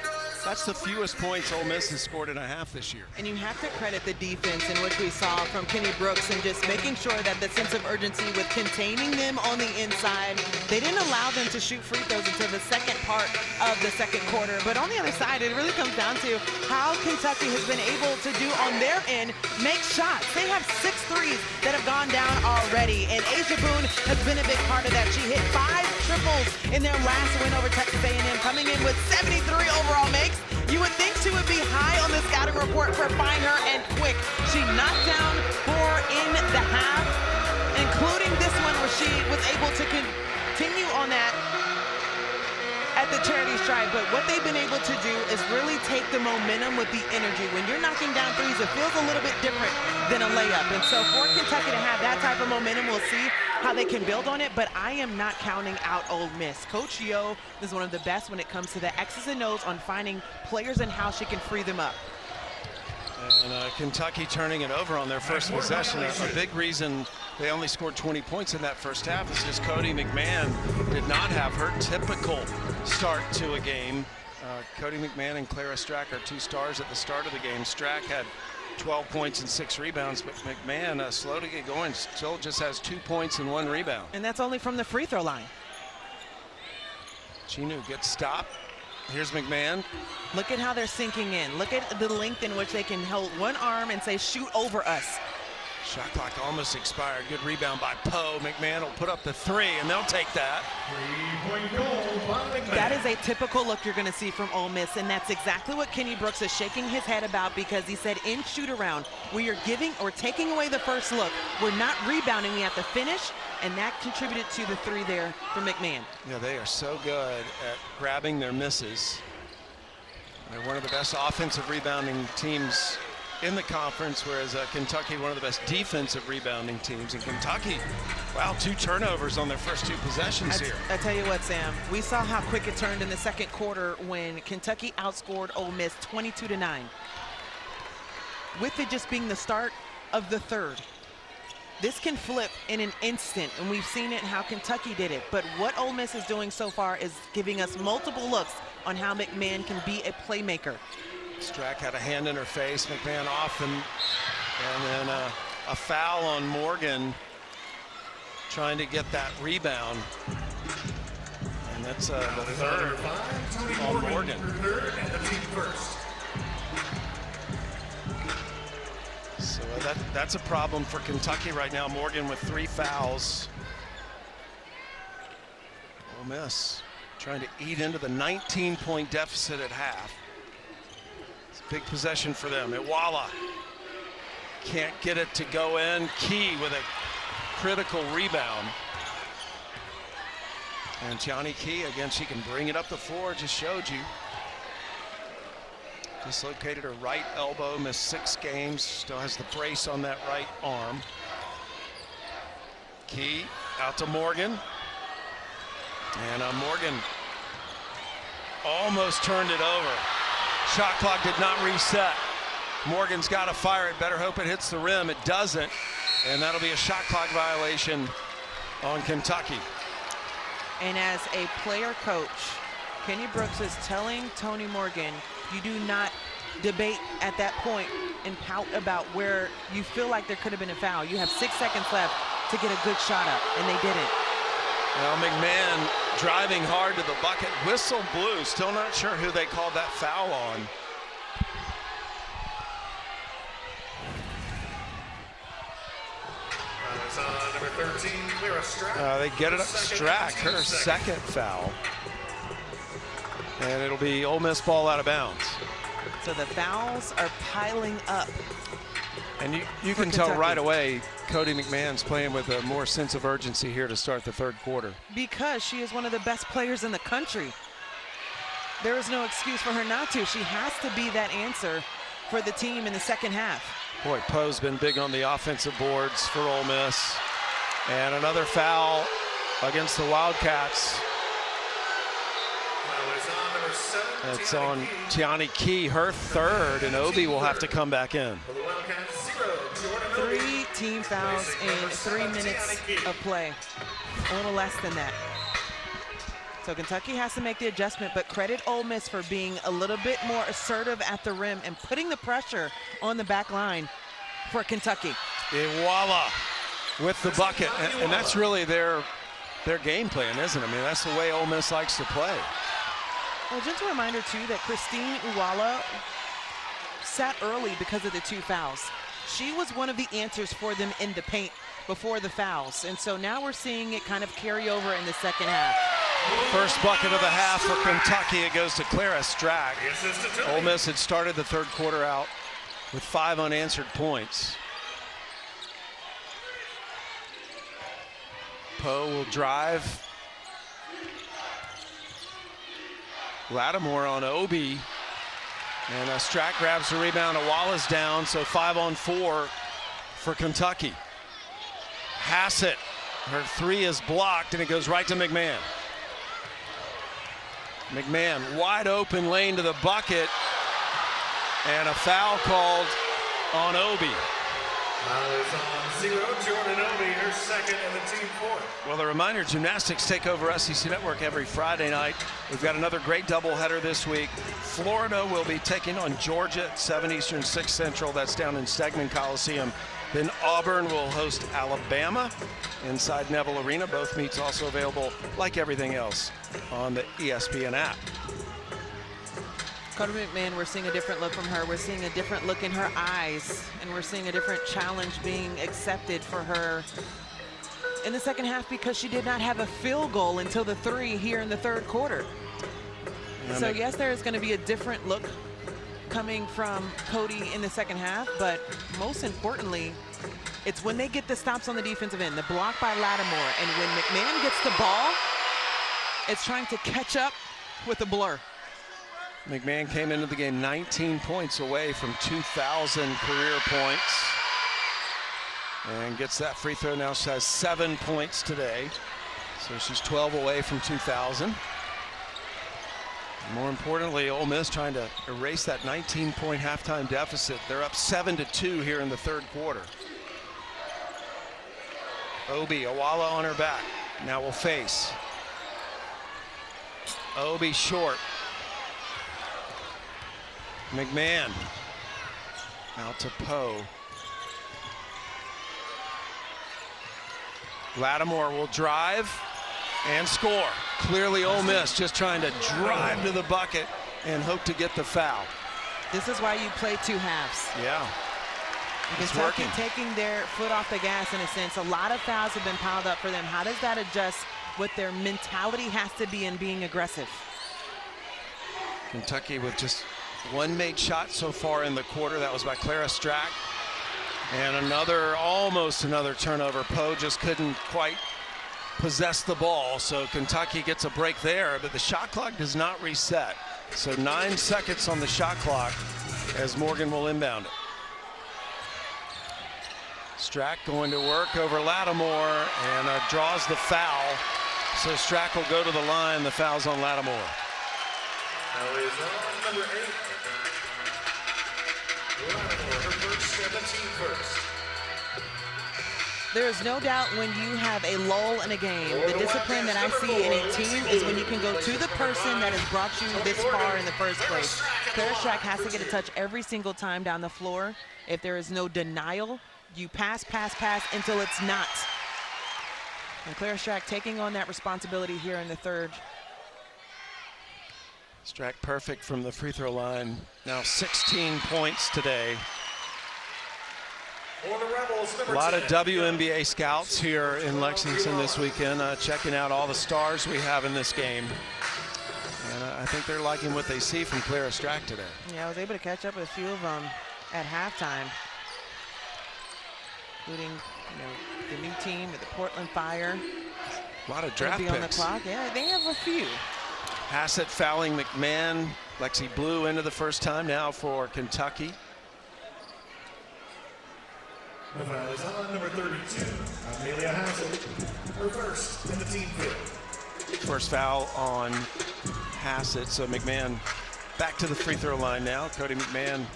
that's the fewest points Ole Miss has scored in a half this year. And you have to credit the defense in which we saw from Kenny Brooks and just making sure that the sense of urgency with containing them on the inside. They didn't allow them to shoot free throws until the second part of the second quarter. But on the other side, it really comes down to how Kentucky has been able to do on their end, make shots. They have 6 threes that have gone down already. And Asia Boone has been a big part of that. She hit 5 triples in their last win over Texas A&M, coming in with 73 overall makes. You would think she would be high on the scouting report for Find Her and Quick. She knocked down 4 in the half, including this one where she was able to continue on that at the charity stripe. But what they've been able to do is really take the the momentum, with the energy. When you're knocking down threes, it feels a little bit different than a layup. And so for Kentucky to have that type of momentum, we'll see how they can build on it, but I am not counting out Ole Miss. Coach Yo is one of the best when it comes to the X's and O's on finding players and how she can free them up. And Kentucky turning it over on their first possession. A big reason they only scored 20 points in that first half is just Cody McMahon did not have her typical start to a game. Cody McMahon and Clara Strack are 2 stars at the start of the game. Strack had 12 points and 6 rebounds, but McMahon, slow to get going, still just has 2 points and 1 rebound. And that's only from the free throw line. Chinu gets stopped. Here's McMahon. Look at how they're sinking in. Look at the length in which they can hold one arm and say, shoot over us. Shot clock almost expired. Good rebound by Poe. McMahon will put up the 3, and they'll take that. 3-point goal by McMahon. That is a typical look you're going to see from Ole Miss, and that's exactly what Kenny Brooks is shaking his head about, because he said in shoot-around, we are giving or taking away the first look. We're not rebounding. We have to finish, and that contributed to the 3 there for McMahon. Yeah, they are so good at grabbing their misses. They're one of the best offensive rebounding teams in the conference, whereas Kentucky, one of the best defensive rebounding teams. And Kentucky, wow, 2 turnovers on their first 2 possessions here. I tell you what, Sam, we saw how quick it turned in the second quarter when Kentucky outscored Ole Miss 22-9. With it just being the start of the third. This can flip in an instant, and we've seen it how Kentucky did it. But what Ole Miss is doing so far is giving us multiple looks on how McMahon can be a playmaker. Strack had a hand in her face. McMahon off, and then a foul on Morgan, trying to get that rebound. And that's the 3rd on Morgan. And the team first. So that's a problem for Kentucky right now. Morgan with 3 fouls. Ole Miss trying to eat into the 19-point deficit at half. Big possession for them. Iwala can't get it to go in. Key with a critical rebound. And Tiani Key, again, she can bring it up the floor. Just showed you. Dislocated her right elbow, missed 6 games. Still has the brace on that right arm. Key out to Morgan. And Morgan almost turned it over. Shot clock did not reset. Morgan's got to fire it. Better hope it hits the rim. It doesn't. And that'll be a shot clock violation on Kentucky. And as a player coach, Kenny Brooks is telling Tony Morgan, you do not debate at that point and pout about where you feel like there could have been a foul. You have 6 seconds left to get a good shot up, and they didn't. Well, McMahon driving hard to the bucket. Whistle blew. Still not sure who they called that foul on. It's on number 13, Clara Strack. They get it up. Strack, her second foul. And it'll be Ole Miss ball out of bounds. So the fouls are piling up. And you can tell right away Cody McMahon's playing with a more sense of urgency here to start the 3rd quarter. Because she is one of the best players in the country. There is no excuse for her not to. She has to be that answer for the team in the second half. Boy, Poe's been big on the offensive boards for Ole Miss. And another foul against the Wildcats. It's on Tiani Key, her 3rd, and Obi will have to come back in. 3 team fouls in 3 minutes of play. A little less than that. So Kentucky has to make the adjustment, but credit Ole Miss for being a little bit more assertive at the rim and putting the pressure on the back line for Kentucky. Iwala with the bucket, and that's really their game plan, isn't it? I mean, that's the way Ole Miss likes to play. Well, just a reminder, too, that Christine Iwala sat early because of the 2 fouls. She was one of the answers for them in the paint before the fouls. And so now we're seeing it kind of carry over in the second half. First bucket of the half for Kentucky. It goes to Clara Strack. Ole Miss had started the 3rd quarter out with 5 unanswered points. Poe will drive. Lattimore on Obi. And Strack grabs the rebound. Wallace down, so 5-on-4 for Kentucky. Hassett, her three is blocked, and it goes right to McMahon. McMahon, wide open lane to the bucket, and a foul called on Obi. Foul is on 0, Jordan Obi, her second and the team fourth. Well, a reminder, gymnastics take over SEC Network every Friday night. We've got another great doubleheader this week. Florida will be taking on Georgia at 7 Eastern, 6 Central. That's down in Stegman Coliseum. Then Auburn will host Alabama inside Neville Arena. Both meets also available, like everything else, on the ESPN app. Cody McMahon, we're seeing a different look from her. We're seeing a different look in her eyes, and we're seeing a different challenge being accepted for her in the second half because she did not have a field goal until the 3 here in the third quarter. So yes, there is going to be a different look coming from Cody in the second half, but most importantly, it's when they get the stops on the defensive end, the block by Lattimore, and when McMahon gets the ball, it's trying to catch up with a blur. McMahon came into the game 19 points away from 2,000 career points and gets that free throw. Now she has 7 points today, so she's 12 away from 2,000. More importantly, Ole Miss trying to erase that 19-point halftime deficit. They're up 7-2 here in the third quarter. Obi, Awala on her back. Now will face. Obi short. McMahon out to Poe. Lattimore will drive and score. Clearly Ole Miss just trying to drive to the bucket and hope to get the foul. This is why you play 2 halves. Yeah. Kentucky taking their foot off the gas in a sense. A lot of fouls have been piled up for them. How does that adjust what their mentality has to be in being aggressive? Kentucky with just 1 made shot so far in the quarter. That was by Clara Strack. And almost another turnover. Poe just couldn't quite possess the ball, so Kentucky gets a break there, but the shot clock does not reset. So 9 seconds on the shot clock as Morgan will inbound it. Strack going to work over Lattimore and draws the foul. So Strack will go to the line. The foul's on Lattimore. Foul is on number 8. Lattimore, her first and the team first. There is no doubt when you have a lull in a game, the discipline that I see in a team is when you can go to the person that has brought you this far in the first place. Clara Strack has to get a touch every single time down the floor. If there is no denial, you pass until it's not. And Clara Strack taking on that responsibility here in the third. Strack perfect from the free throw line. Now 16 points today. A lot of WNBA scouts here in Lexington this weekend, checking out all the stars we have in this game. And I think they're liking what they see from Clara Strack today. Yeah, I was able to catch up with a few of them at halftime, including the new team at the Portland Fire. A lot of draft picks. On the clock. Yeah, they have a few. Hassett fouling McMahon. Lexi Blue into the first time now for Kentucky. The foul is on number 32, Amelia Hassett, her first in the team field. First foul on Hassett, so McMahon back to the free throw line now. Cody McMahon,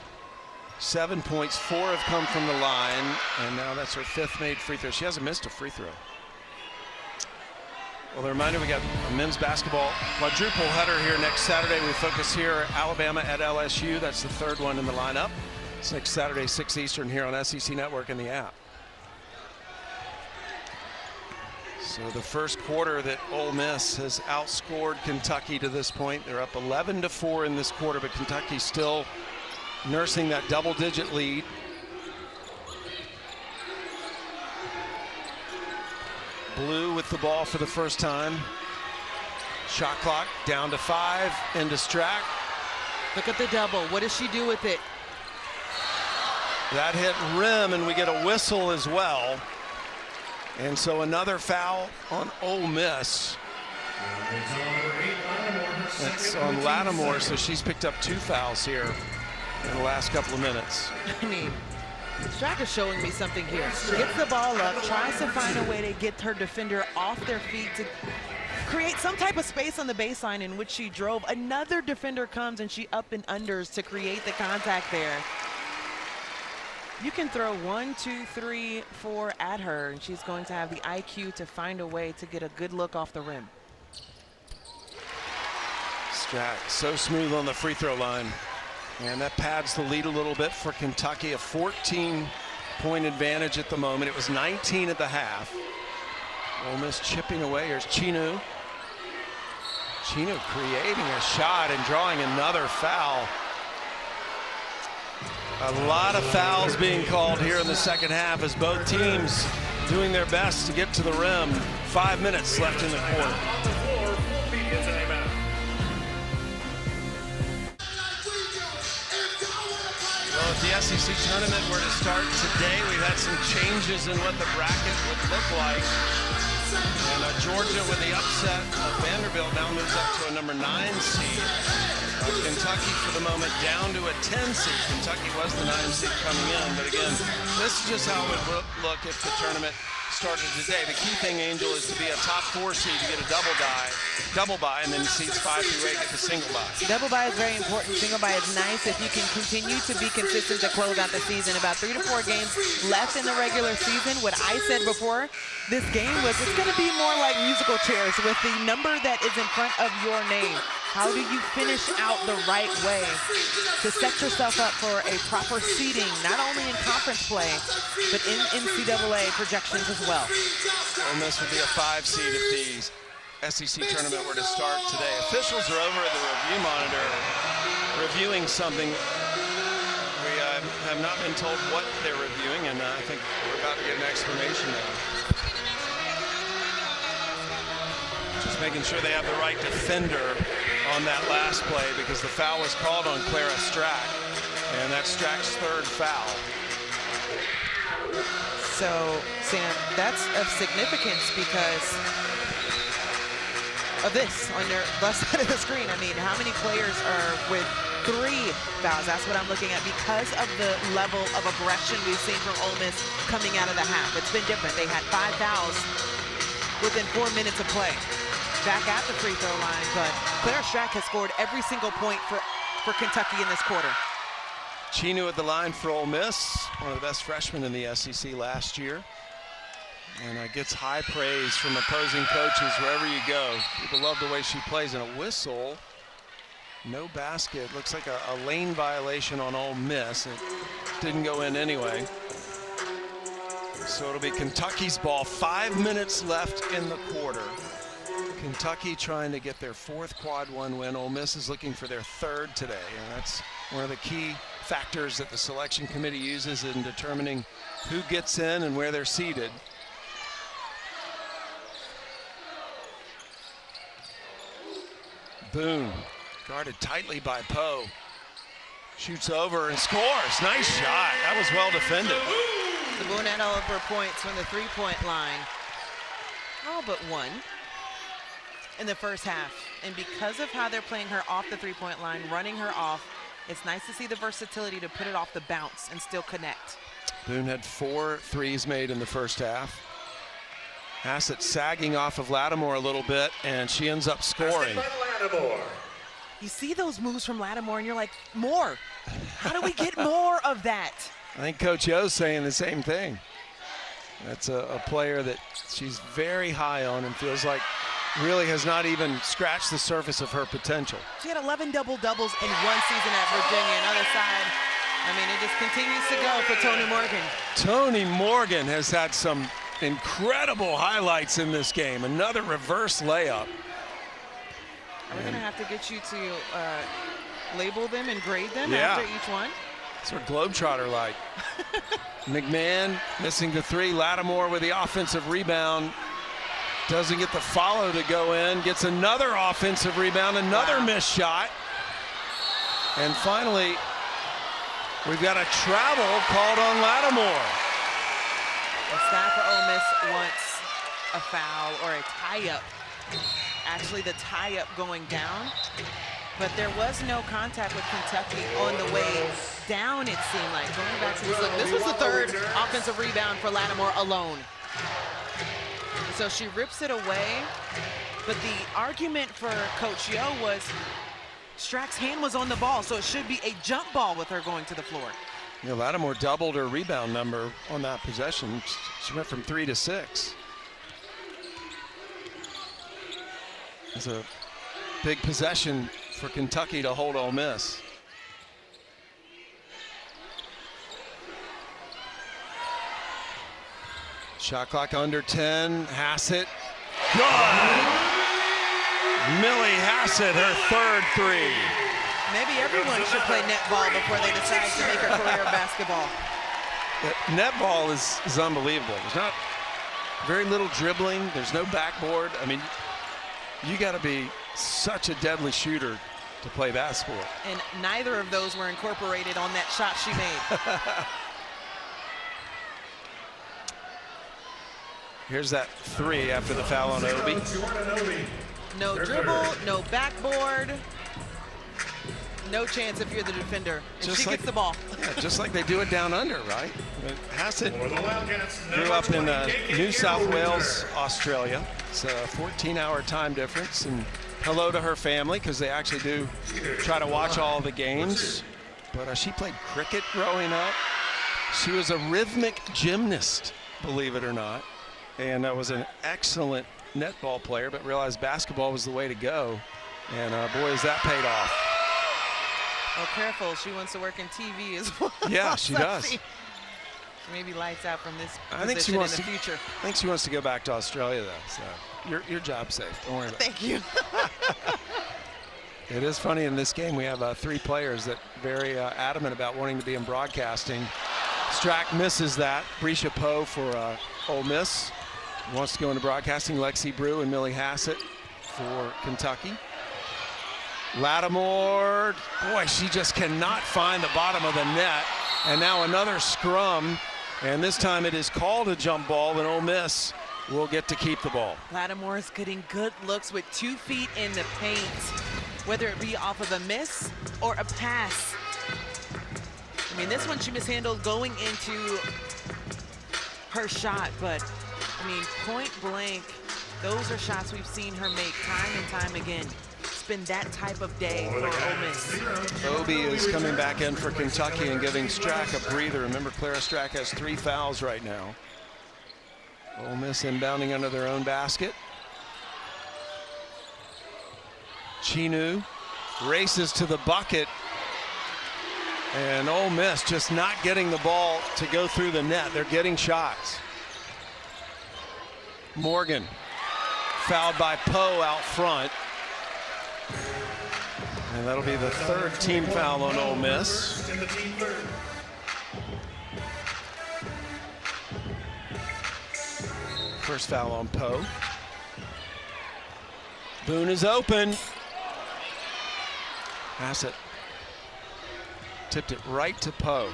7 points, 4 have come from the line, and now that's her 5th made free throw. She hasn't missed a free throw. Well, the reminder, we got a men's basketball quadruple header here next Saturday. We focus here, Alabama at LSU. That's the 3rd one in the lineup. It's next Saturday, 6 Eastern here on SEC Network and the app. So the first quarter that Ole Miss has outscored Kentucky to this point. They're up 11-4 in this quarter, but Kentucky still nursing that double-digit lead. Blue with the ball for the first time. Shot clock down to 5, into Strack. Look at the double. What does she do with it? That hit rim, and we get a whistle as well. And so another foul on Ole Miss. It's on Lattimore, so she's picked up 2 fouls here in the last couple of minutes. I mean, Strack is showing me something here. Gets the ball up, tries to find a way to get her defender off their feet to create some type of space on the baseline in which she drove. Another defender comes and she up and unders to create the contact there. You can throw 1, 2, 3, 4 at her, and she's going to have the IQ to find a way to get a good look off the rim. Strack so smooth on the free throw line. And that pads the lead a little bit for Kentucky. A 14-point advantage at the moment. It was 19 at the half. Ole Miss chipping away. Here's Chinu. Chinu creating a shot and drawing another foul. A lot of fouls being called here in the second half as both teams doing their best to get to the rim. 5 minutes left in the quarter. Well, if the SEC tournament were to start today, we've had some changes in what the bracket would look like. And Georgia, with the upset of Vanderbilt, now moves up to a number 9 seed. Kentucky, for the moment, down to a 10 seed. Kentucky was the 9 seed coming in, but again, this is just how it would look if the tournament started today. The key thing, Angel, is to be a top 4 seed to get a double bye, and then seeds 5 through 8 get the single bye. Double bye is very important. Single bye is nice if you can continue to be consistent to close out the season. About 3 to 4 games left in the regular season. What I said before this game was it's going to be more like musical chairs with the number that is in front of your name. How do you finish out the right way to set yourself up for a proper seeding, not only in conference play, but in NCAA projections as well? Ole Miss would be a 5 seed if the SEC tournament were to start today. Officials are over at the review monitor reviewing something. We have not been told what they're reviewing, and I think we're about to get an explanation now. Just making sure they have the right defender on that last play because the foul was called on Clara Strack, and that's Strack's 3rd foul. So, Sam, that's of significance because of this on your left side of the screen. I mean, how many players are with 3 fouls? That's what I'm looking at because of the level of aggression we've seen from Ole Miss coming out of the half. It's been different. They had 5 fouls within 4 minutes of play. Back at the free throw line, but Clara Strack has scored every single point for Kentucky in this quarter. Chinu at the line for Ole Miss, one of the best freshmen in the SEC last year. And gets high praise from opposing coaches wherever you go. People love the way she plays. And a whistle, no basket. Looks like a lane violation on Ole Miss. It didn't go in anyway. So it'll be Kentucky's ball. 5 minutes left in the quarter. Kentucky trying to get their 4th quad 1 win. Ole Miss is looking for their 3rd today, and that's one of the key factors that the selection committee uses in determining who gets in and where they're seated. Boone, guarded tightly by Poe. Shoots over and scores. Nice shot. That was well defended. The Boone had all of her points from the 3-point line. All but 1. In the first half, and because of how they're playing her off the 3-point line, running her off, it's nice to see the versatility to put it off the bounce and still connect. Boone had 4 threes made in the first half. Hassett sagging off of Lattimore a little bit, and she ends up scoring. You see those moves from Lattimore, and you're like, more. How do we get more of that? I think Coach O's saying the same thing. That's a player that she's very high on and feels like really has not even scratched the surface of her potential. She had 11 double-doubles in 1 season at Virginia. Another side, I mean, it just continues to go for Toni Morgan. Toni Morgan has had some incredible highlights in this game. Another reverse layup. Are we going to have to get you to label them and grade them after each one? That's what Globetrotter like. McMahon missing the 3. Lattimore with the offensive rebound. Doesn't get the follow to go in. Gets another offensive rebound, another missed shot. And finally, we've got a travel called on Lattimore. The staff for Ole Miss wants a foul or a tie-up. Actually, the tie-up going down but there was no contact with Kentucky on the way down, it seemed like. Going back to this look, this was the third offensive rebound for Lattimore alone. So she rips it away, but the argument for Coach Yo was Strack's hand was on the ball, so it should be a jump ball with her going to the floor. You know, Lattimore doubled her rebound number on that possession. She went from 3 to 6. It's a big possession for Kentucky to hold Ole Miss. Shot clock under 10. Hassett. Good! Millie Hassett, her third three. Maybe everyone should play netball before they decide to make a career of basketball. Netball is unbelievable. There's not very little dribbling. There's no backboard. I mean, you got to be such a deadly shooter to play basketball. And neither of those were incorporated on that shot she made. Here's that three after the foul on Obi. No dribble, no backboard. No chance if you're the defender. And she gets the ball. Yeah, just like they do it down under, right? Hassett grew up in New South Wales, Australia. It's a 14-hour time difference. And hello to her family, because they actually do try to watch all the games. But she played cricket growing up. She was a rhythmic gymnast, believe it or not. And was an excellent netball player, but realized basketball was the way to go. And boy, has that paid off. Oh, careful. She wants to work in TV as well. Yeah, she does. She maybe lights out from this I think she position wants in the future. I think she wants to go back to Australia, though. So your job's safe. Don't worry about it. Thank you. It is funny in this game we have 3 players that very adamant about wanting to be in broadcasting. Strack misses that. Brescia Poe for Ole Miss wants to go into broadcasting. Lexi Brew and Millie Hassett for Kentucky. Lattimore, boy, she just cannot find the bottom of the net. And now another scrum, and this time it is called a jump ball, and Ole Miss will get to keep the ball. Lattimore is getting good looks with 2 feet in the paint, whether it be off of a miss or a pass. I mean, this one she mishandled going into her shot, but I mean, point blank, those are shots we've seen her make time and time again. It's been that type of day for Ole Miss. Obi is coming back in for Kentucky and giving Strack a breather. Remember, Clara Strack has 3 fouls right now. Ole Miss inbounding under their own basket. Chinu races to the bucket. And Ole Miss just not getting the ball to go through the net. They're getting shots. Morgan fouled by Poe out front. And that'll be the 3rd team foul on Ole Miss. First foul on Poe. Boone is open. Hassett tipped it right to Poe.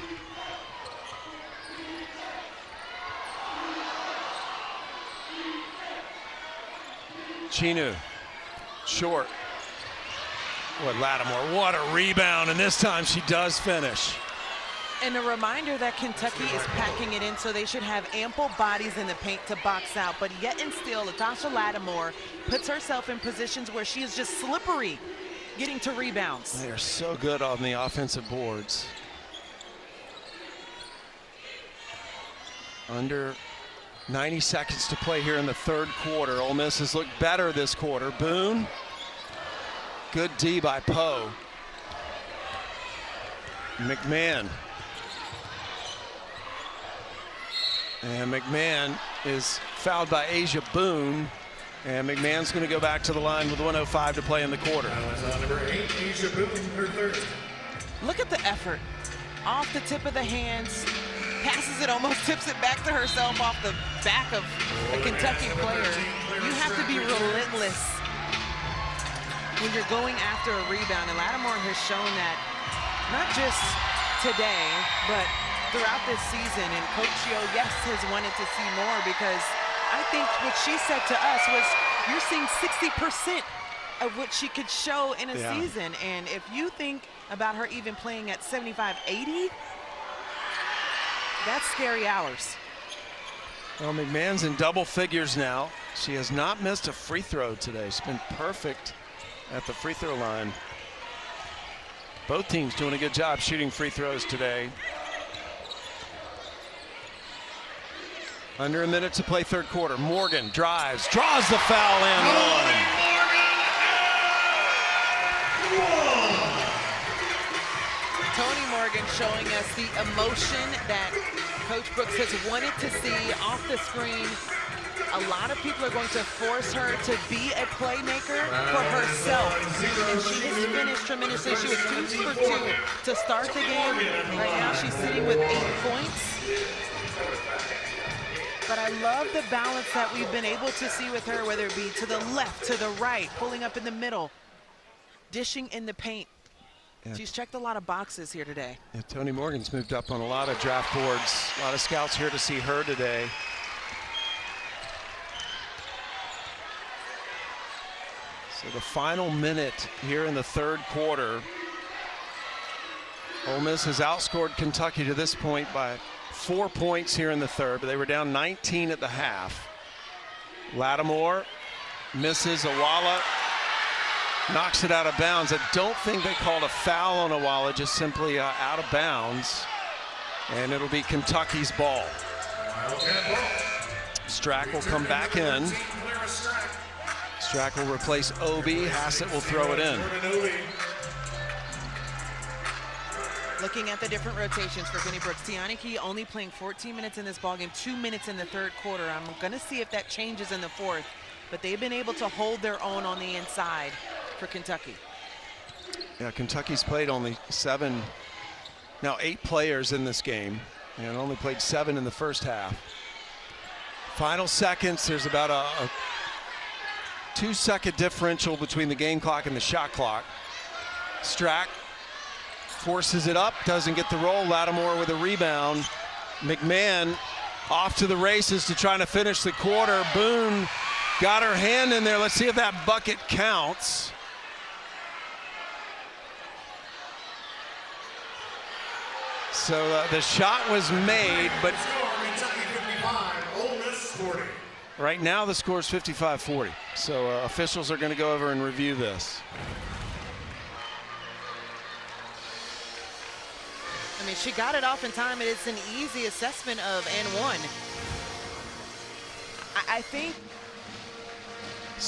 Chinu, short. What Lattimore, what a rebound, and this time she does finish. And a reminder that Kentucky is packing it in, so they should have ample bodies in the paint to box out. But yet and still, Latasha Lattimore puts herself in positions where she is just slippery getting to rebounds. They are so good on the offensive boards. Under 90 seconds to play here in the 3rd quarter. Ole Miss has looked better this quarter. Boone. Good D by Poe. McMahon. And McMahon is fouled by Asia Boone. And McMahon's going to go back to the line with 1:05 to play in the quarter. Number 8, Asia Boone, her 3rd. Look at the effort. Off the tip of the hands. Passes it, almost tips it back to herself off the back of a Kentucky player. You have to be relentless when you're going after a rebound, and Lattimore has shown that not just today, but throughout this season. And Coach Yo, yes, has wanted to see more, because I think what she said to us was, you're seeing 60% of what she could show in a season. And if you think about her even playing at 75, 80, that's scary hours. Well, McMahon's in double figures now. She has not missed a free throw today. She's been perfect at the free throw line. Both teams doing a good job shooting free throws today. Under a minute to play third quarter. Morgan drives, draws the foul and one. Toni Morgan showing us the emotion that Coach Brooks has wanted to see off the screen. A lot of people are going to force her to be a playmaker for herself. And she has finished tremendously. She was 2 for 2 to start the game. Right now she's sitting with 8 points. But I love the balance that we've been able to see with her, whether it be to the left, to the right, pulling up in the middle, dishing in the paint. Yeah. She's checked a lot of boxes here today. Yeah, Toni Morgan's moved up on a lot of draft boards. A lot of scouts here to see her today. So the final minute here in the third quarter. Ole Miss has outscored Kentucky to this point by 4 points here in the third, but they were down 19 at the half. Lattimore misses. Awala knocks it out of bounds. I don't think they called a foul on Awala, just simply out of bounds. And it'll be Kentucky's ball. Strack will come back in. Strack will replace Obi. Hassett will throw it in. Looking at the different rotations for Benny Brooks, Tiani Key only playing 14 minutes in this ballgame, 2 minutes in the third quarter. I'm going to see if that changes in the fourth, but they've been able to hold their own on the inside for Kentucky. Yeah, Kentucky's played only 8 players in this game, and only played 7 in the first half. Final seconds, there's about a 2-second differential between the game clock and the shot clock. Strack forces it up, doesn't get the roll. Lattimore with a rebound. McMahon off to the races to trying to finish the quarter. Boone got her hand in there. Let's see if that bucket counts. So the shot was made, but right now the score is 55-40. So officials are going to go over and review this. I mean, she got it off in time, and it's an easy assessment of and one. I think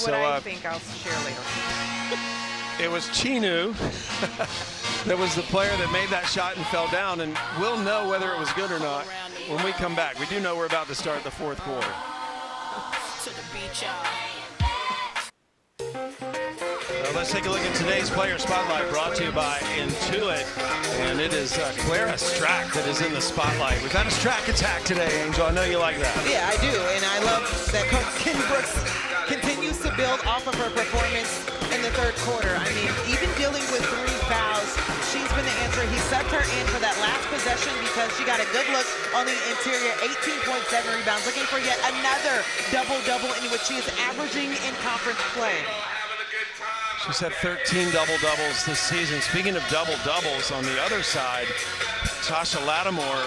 what I think I'll share later. It was Chinu that was the player that made that shot and fell down, and we'll know whether it was good or not when we come back. We do know we're about to start the fourth quarter. To the beach, Let's take a look at today's player spotlight, brought to you by Intuit, and it is Clara Strack that is in the spotlight. We've got a Strack attack today, Angel. I know you like that. Yeah, I do, and I love that Coach Ken Brooks continues to build off of her performance in the third quarter. I mean, even dealing with 3 fouls, she's been the answer. He subbed her in for that last possession because she got a good look on the interior, 18.7 rebounds, looking for yet another double-double in which she is averaging in conference play. She's had 13 double-doubles this season. Speaking of double-doubles, on the other side, Tasha Lattimore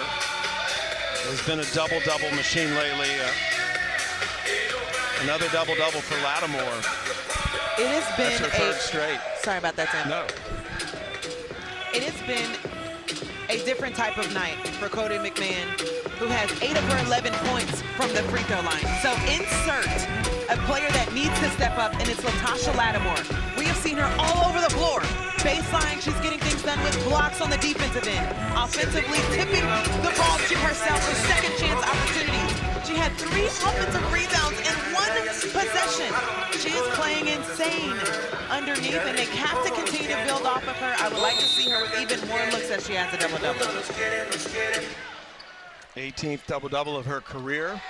has been a double-double machine lately. Another double-double for Lattimore. It has been That's her third straight. Sorry about that, Tim. No. It has been a different type of night for Cody McMahon, who has 8 of her 11 points from the free throw line. So insert a player that needs to step up, and it's Latasha Lattimore. We have seen her all over the floor. Baseline, she's getting things done with blocks on the defensive end. Offensively, tipping the ball to herself for second chance opportunities. She had 3 offensive rebounds in 1 possession. She is playing insane underneath, and they have to continue to build off of her. I would like to see her with even more looks as she has a double-double. 18th double-double of her career,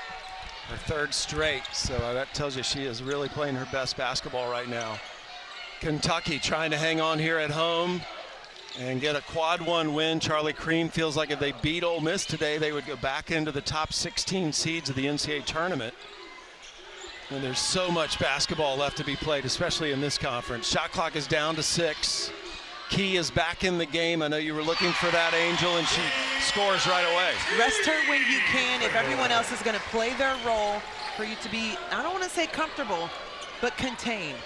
her 3rd straight. So that tells you she is really playing her best basketball right now. Kentucky trying to hang on here at home and get a quad 1 win. Charlie Cream feels like if they beat Ole Miss today, they would go back into the top 16 seeds of the NCAA tournament. And there's so much basketball left to be played, especially in this conference. Shot clock is down to 6. Key is back in the game. I know you were looking for that, Angel, and she scores right away. Rest her when you can. If everyone else is going to play their role, for you to be, I don't want to say comfortable, but contained.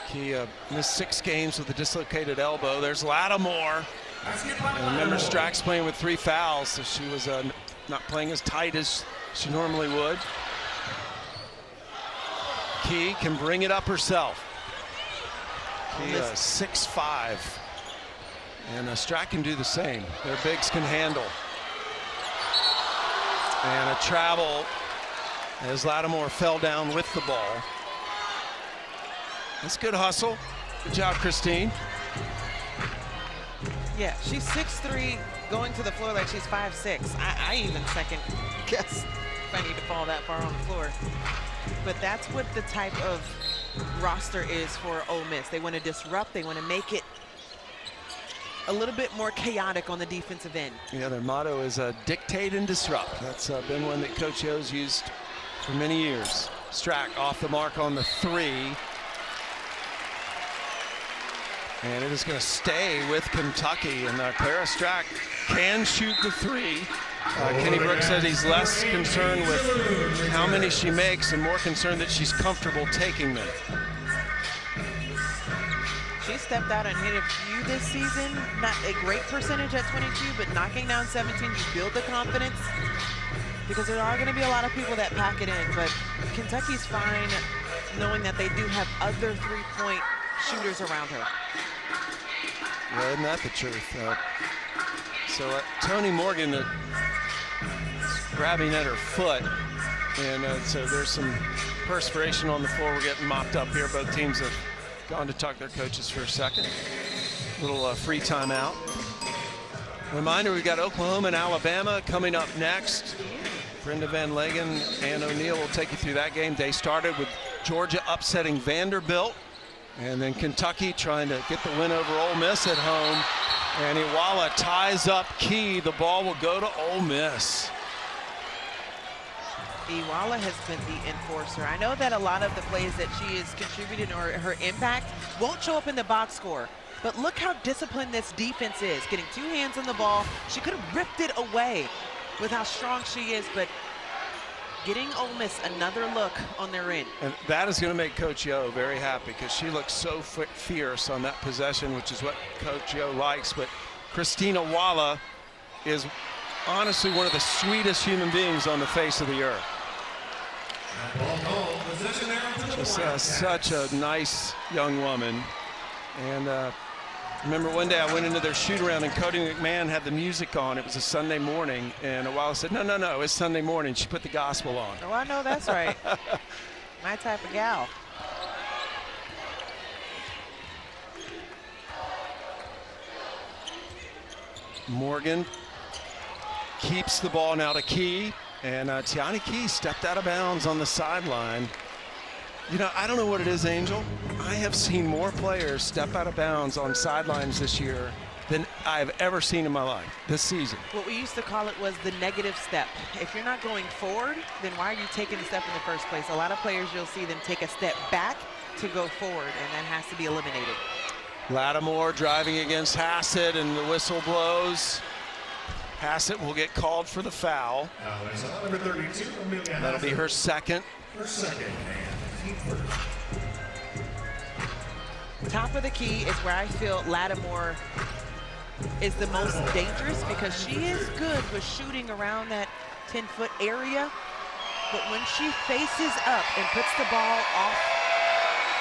Key missed 6 games with a dislocated elbow. There's Lattimore. And remember, Strack's playing with 3 fouls, so she was not playing as tight as she normally would. Key can bring it up herself. Key 6'5", and Strack can do the same. Their bigs can handle. And a travel as Lattimore fell down with the ball. That's good hustle. Good job, Christine. Yeah, she's 6'3", going to the floor like she's 5'6". I even second guess if I need to fall that far on the floor. But that's what the type of roster is for Ole Miss. They want to disrupt. They want to make it a little bit more chaotic on the defensive end. Yeah, their motto is dictate and disrupt. That's been one that Coach Yo's used for many years. Strack off the mark on the 3. And it is going to stay with Kentucky. And Clara Strack can shoot the 3. Kenny Brooks said he's less concerned with how many she makes and more concerned that she's comfortable taking them. She stepped out and hit a few this season. Not a great percentage at 22, but knocking down 17, you build the confidence, because there are going to be a lot of people that pack it in. But Kentucky's fine knowing that they do have other 3-point shooters around her. Yeah, isn't that the truth? So Toni Morgan grabbing at her foot, and so there's some perspiration on the floor. We're getting mopped up here. Both teams have gone to talk to their coaches for a second. Little free timeout. Reminder, we've got Oklahoma and Alabama coming up next. Brenda Van Legen and O'Neill will take you through that game. They started with Georgia upsetting Vanderbilt, and then Kentucky trying to get the win over Ole Miss at home. And Iwala ties up Key. The ball will go to Ole Miss. Iwala has been the enforcer. I know that a lot of the plays that she is contributing, or her impact, won't show up in the box score. But look how disciplined this defense is. Getting 2 hands on the ball. She could have ripped it away with how strong she is, but getting Ole Miss another look on their end. And that is going to make Coach Yo very happy, because she looks so fierce on that possession, which is what Coach Yo likes. But Christina Walla is honestly one of the sweetest human beings on the face of the earth. Just such a nice young woman. And remember one day I went into their shoot around and Cody McMahon had the music on. It was a Sunday morning, and Iwala said, no, it's Sunday morning. She put the gospel on. Oh, I know that's right. My type of gal. Morgan keeps the ball now to Key, and Tiani Key stepped out of bounds on the sideline. You know, I don't know what it is, Angel. I have seen more players step out of bounds on sidelines this year than I've ever seen in my life this season. What we used to call it was the negative step. If you're not going forward, then why are you taking a step in the first place? A lot of players, you'll see them take a step back to go forward, and that has to be eliminated. Lattimore driving against Hassett, and the whistle blows. Hassett will get called for the foul. Number 32, Amelia That'll be her second. Her second and team first. Top of the key is where I feel Lattimore is the most dangerous, because she is good with shooting around that 10-foot area. But when she faces up and puts the ball off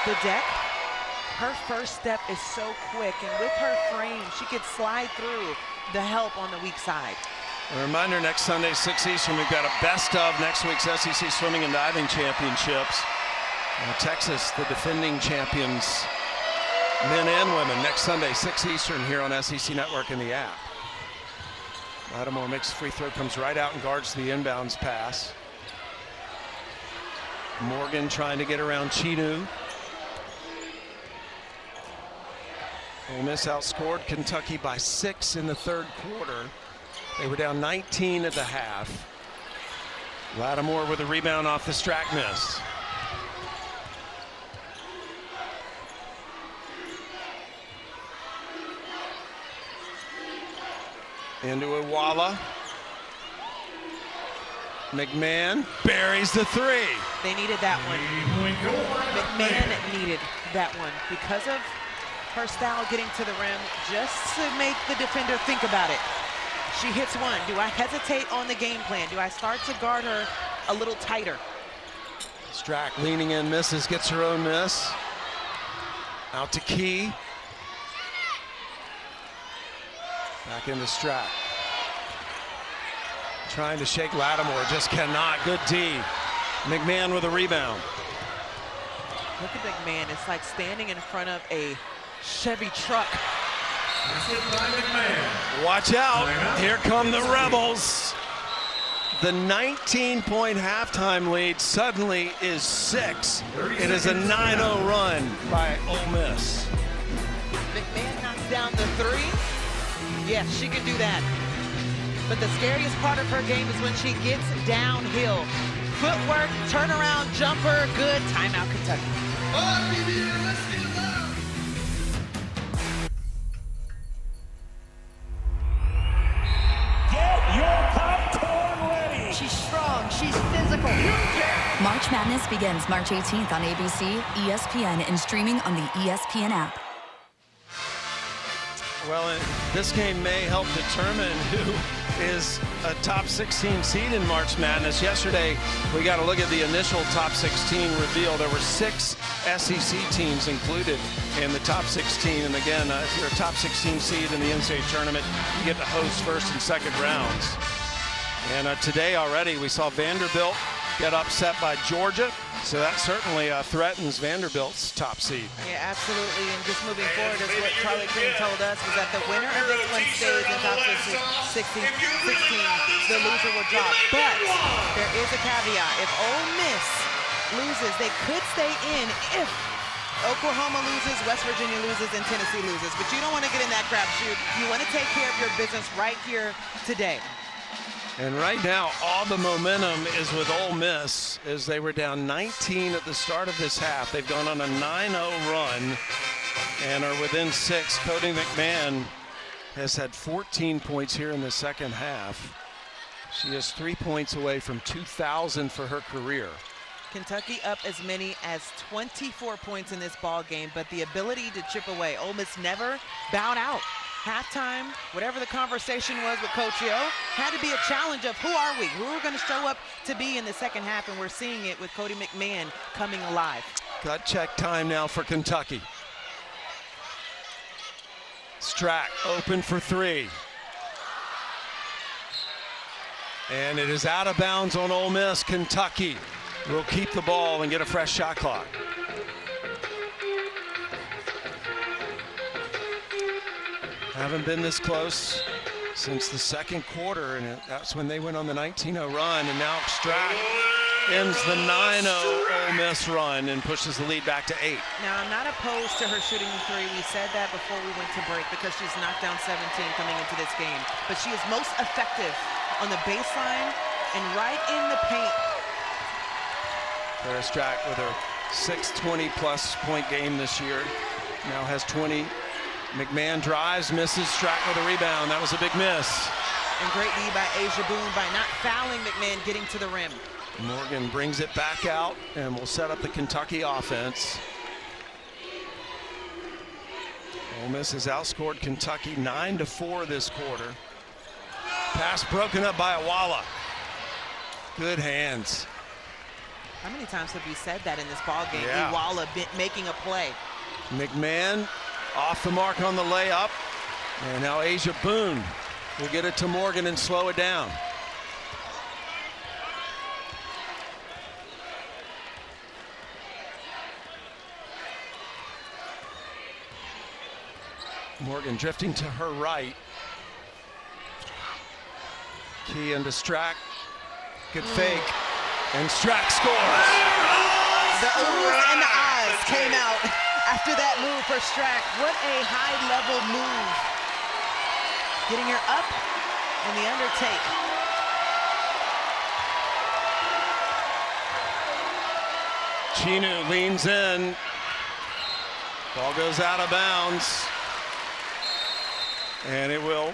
the deck, her first step is so quick, and with her frame, she could slide through the help on the weak side. A reminder, next Sunday, 6 Eastern, we've got a best of next week's SEC Swimming and Diving Championships. Texas, the defending champions, men and women, next Sunday, 6 Eastern, here on SEC Network and the app. Lattimore makes a free throw, comes right out and guards the inbounds pass. Morgan trying to get around Chinu. Ole Miss outscored Kentucky by 6 in the third quarter. They were down 19 at the half. Lattimore with a rebound off the Strack miss. Into Iwala. McMahon buries the three. They needed that one. McMahon needed that one because of her style getting to the rim, just to make the defender think about it. She hits one. Do I hesitate on the game plan? Do I start to guard her a little tighter? Strack leaning in, misses, gets her own miss. Out to Key. Back into Strack. Trying to shake Lattimore, just cannot. Good D. McMahon with a rebound. Look at McMahon. It's like standing in front of a Chevy truck. Watch out. Here come the Rebels. The 19-point halftime lead suddenly is 6. It is a 9-0 run by Ole Miss. McMahon knocks down the three. Yes, she can do that. But the scariest part of her game is when she gets downhill. Footwork, turnaround, jumper, good. Timeout, Kentucky. Get your popcorn ready. She's strong. She's physical. March Madness begins March 18th on ABC, ESPN, and streaming on the ESPN app. Well, this game may help determine who is a top 16 seed in March Madness. Yesterday, we got to look at the initial top 16 reveal. There were 6 SEC teams included in the top 16. And again, if you're a top 16 seed in the NCAA tournament, you get to host first and second rounds. And today already, we saw Vanderbilt get upset by Georgia. So that certainly threatens Vanderbilt's top seed. Yeah, absolutely. And just moving forward, as what Charlie Cream told us, was that the winner of this one stays in top 16. The loser will drop. But there is a caveat. If Ole Miss loses, they could stay in if Oklahoma loses, West Virginia loses, and Tennessee loses. But you don't want to get in that crapshoot. You want to take care of your business right here today. And right now, all the momentum is with Ole Miss as they were down 19 at the start of this half. They've gone on a 9-0 run and are within 6. Cody McMahon has had 14 points here in the second half. She is 3 points away from 2,000 for her career. Kentucky up as many as 24 points in this ball game, but the ability to chip away. Ole Miss never bowed out. Halftime, whatever the conversation was with Coach Yo, had to be a challenge of who are we? Who are going to show up to be in the second half? And we're seeing it with Cody McMahon coming alive. Gut check time now for Kentucky. Strack open for 3. And it is out of bounds on Ole Miss. Kentucky will keep the ball and get a fresh shot clock. Haven't been this close since the second quarter, and that's when they went on the 19-0 run, and now Strack ends the 9-0 Ole Miss run and pushes the lead back to 8. Now, I'm not opposed to her shooting the three. We said that before we went to break because she's knocked down 17 coming into this game. But she is most effective on the baseline and right in the paint. Strack with her 6th 20-plus point game this year, now has 20. McMahon drives, misses. Strack with a rebound. That was a big miss. And great D by Asia Boone by not fouling McMahon getting to the rim. Morgan brings it back out and will set up the Kentucky offense. Ole Miss has outscored Kentucky 9-4 this quarter. Pass broken up by Iwala. Good hands. How many times have we said that in this ball game? Yeah. Iwala making a play. McMahon off the mark on the layup. And now Asia Boone will get it to Morgan and slow it down. Morgan drifting to her right. Key into Strack. Good fake. And Strack scores. The oohs and the eyes came out after that move for Strack. What a high-level move. Getting her up in the undertake. Chinu leans in. Ball goes out of bounds. And it will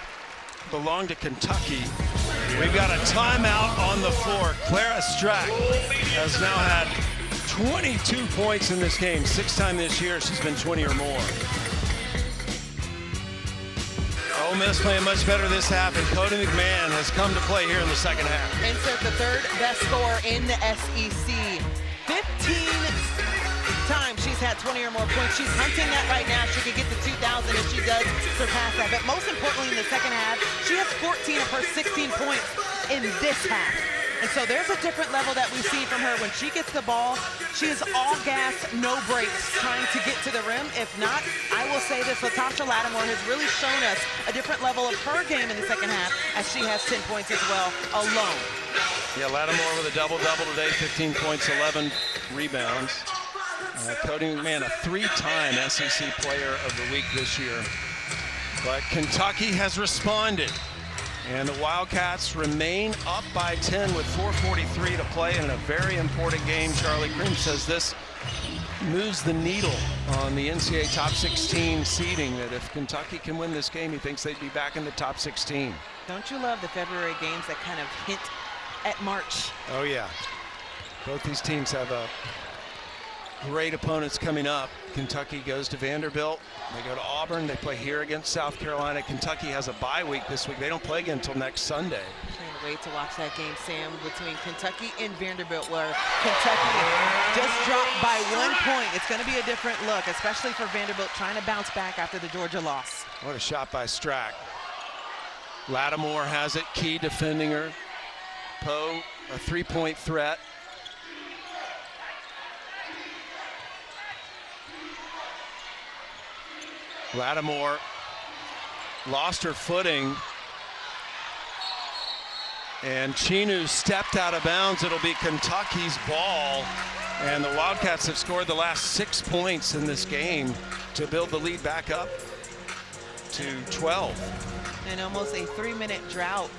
belong to Kentucky. We've got a timeout on the floor. Clara Strack has now had 22 points in this game. 6 times this year she's been 20 or more. Ole Miss playing much better this half, and Cody McMahon has come to play here in the second half. Insert the third best scorer in the SEC. 15 times she's had 20 or more points. She's hunting that right now. She could get to 2,000 if she does surpass that. But most importantly, in the second half, she has 14 of her 16 points in this half. And so there's a different level that we see from her. When she gets the ball, she is all gas, no brakes, trying to get to the rim. If not, I will say this, Latasha Lattimore has really shown us a different level of her game in the second half, as she has 10 points as well, alone. Yeah, Lattimore with a double-double today, 15 points, 11 rebounds. Cody McMahon, a 3-time SEC Player of the Week this year. But Kentucky has responded. And the Wildcats remain up by 10 with 4:43 to play in a very important game. Charlie Cream says this moves the needle on the NCAA top 16 seeding, that if Kentucky can win this game, he thinks they'd be back in the top 16. Don't you love the February games that kind of hint at March? Oh, yeah. Both these teams have great opponents coming up. Kentucky goes to Vanderbilt. They go to Auburn. They play here against South Carolina. Kentucky has a bye week this week. They don't play again until next Sunday. Can't wait to watch that game, Sam, between Kentucky and Vanderbilt, where Kentucky just dropped by 1 point. It's going to be a different look, especially for Vanderbilt trying to bounce back after the Georgia loss. What a shot by Strack. Lattimore has it, Key defending her. Poe, a 3-point threat. Lattimore lost her footing, and Chinu stepped out of bounds. It'll be Kentucky's ball, and the Wildcats have scored the last 6 points in this game to build the lead back up to 12. And almost a 3-minute drought,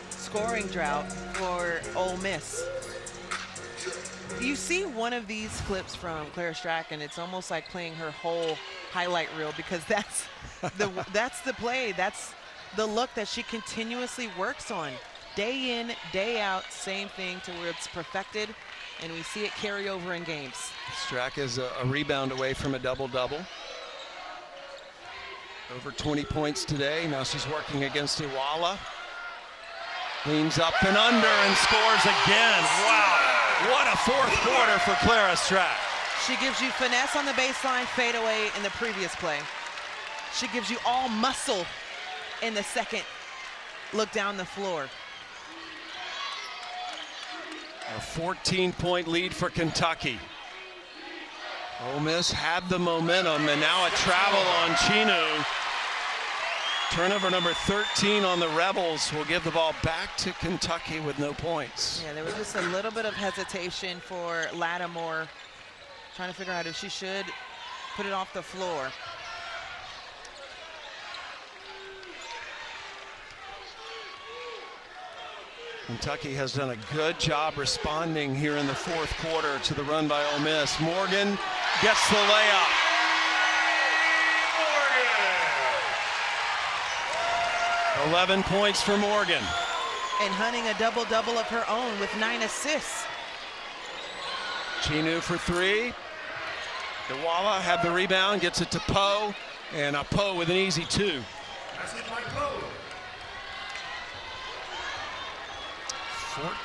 scoring drought for Ole Miss. You see one of these clips from Clara Strack, and it's almost like playing her whole highlight reel, because that's the play, that's the look that she continuously works on, day in, day out, same thing to where it's perfected, and we see it carry over in games. Strack is a rebound away from a double-double. Over 20 points today. Now she's working against Iwala. Leans up and under and scores again. Wow. What a fourth quarter for Clara Strack. She gives you finesse on the baseline, fadeaway in the previous play. She gives you all muscle in the second look down the floor. A 14-point lead for Kentucky. Ole Miss had the momentum, and now a travel on Chinu. Turnover number 13 on the Rebels will give the ball back to Kentucky with no points. Yeah, there was just a little bit of hesitation for Lattimore, trying to figure out if she should put it off the floor. Kentucky has done a good job responding here in the fourth quarter to the run by Ole Miss. Morgan gets the layup. 11 points for Morgan. And hunting a double-double of her own with 9 assists. Chinu for 3. Iwala had the rebound, gets it to Poe, and a Poe with an easy 2.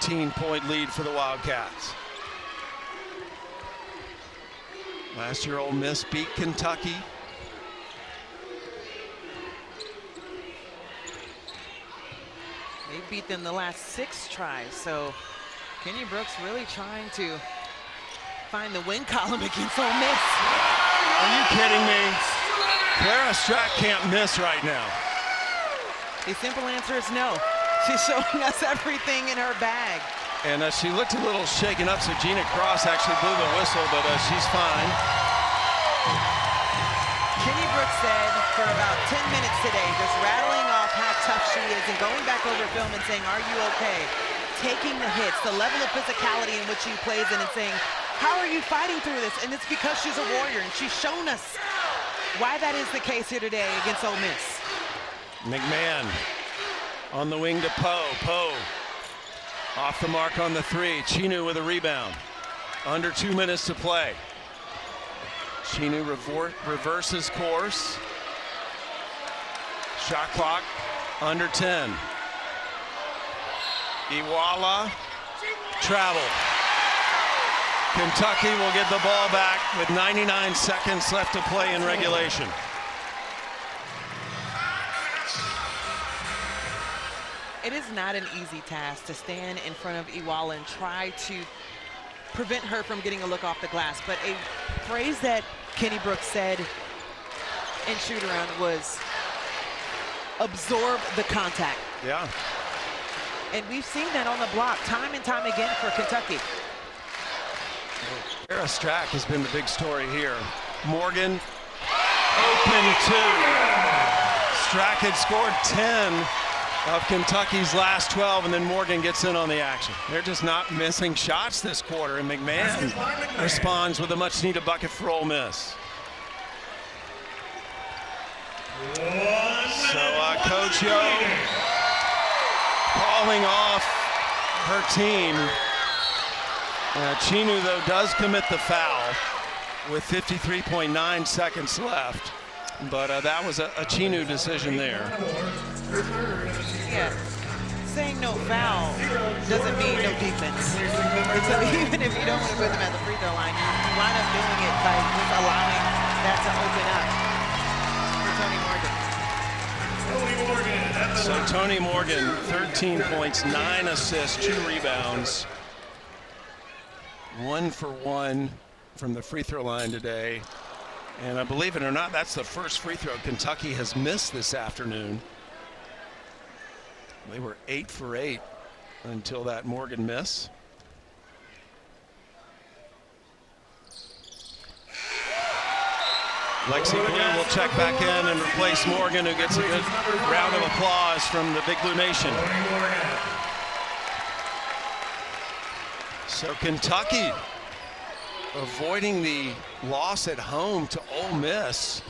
14-point lead for the Wildcats. Last year, Ole Miss beat Kentucky. They beat them the last 6 tries, so Kenny Brooks really trying to find the win column against Ole Miss. Are you kidding me? Clara Strack can't miss right now. The simple answer is no. She's showing us everything in her bag. And she looked a little shaken up, so Gina Cross actually blew the whistle, but she's fine. Kenny Brooks said for about 10 minutes today, just rattling off how tough she is and going back over film and saying, are you okay? Taking the hits, the level of physicality in which she plays in, and saying, How are you fighting through this? And it's because she's a warrior, and she's shown us why that is the case here today against Ole Miss. McMahon on the wing to Poe. Poe off the mark on the three. Chinu with a rebound. Under 2 minutes to play. Chinu reverses course. Shot clock under 10. Iwala travel. Kentucky will get the ball back with 99 seconds left to play in regulation. It is not an easy task to stand in front of Iwala and try to prevent her from getting a look off the glass. But a phrase that Kenny Brooks said in shoot-around was absorb the contact. Yeah. And we've seen that on the block time and time again for Kentucky. Strack has been the big story here. Morgan, open two. Strack had scored 10 of Kentucky's last 12, and then Morgan gets in on the action. They're just not missing shots this quarter, and McMahon responds with a much-needed bucket for Ole Miss. So Coach Yo calling off her team. Chinu, though, does commit the foul with 53.9 seconds left. But that was a Chinu decision there. Yeah, saying no foul doesn't mean no defense. And so even if you don't want to put them at the free throw line, you wind up doing it by just allowing that to open up for Tony Morgan. So Tony Morgan, 13 points, 9 assists, 2 rebounds. 1 for 1 from the free throw line today. And believe it or not, that's the first free throw Kentucky has missed this afternoon. They were 8 for 8 until that Morgan miss. Lexi Blue will check back in and replace Morgan, who gets a good round of applause from the Big Blue Nation. So Kentucky avoiding the loss at home to Ole Miss.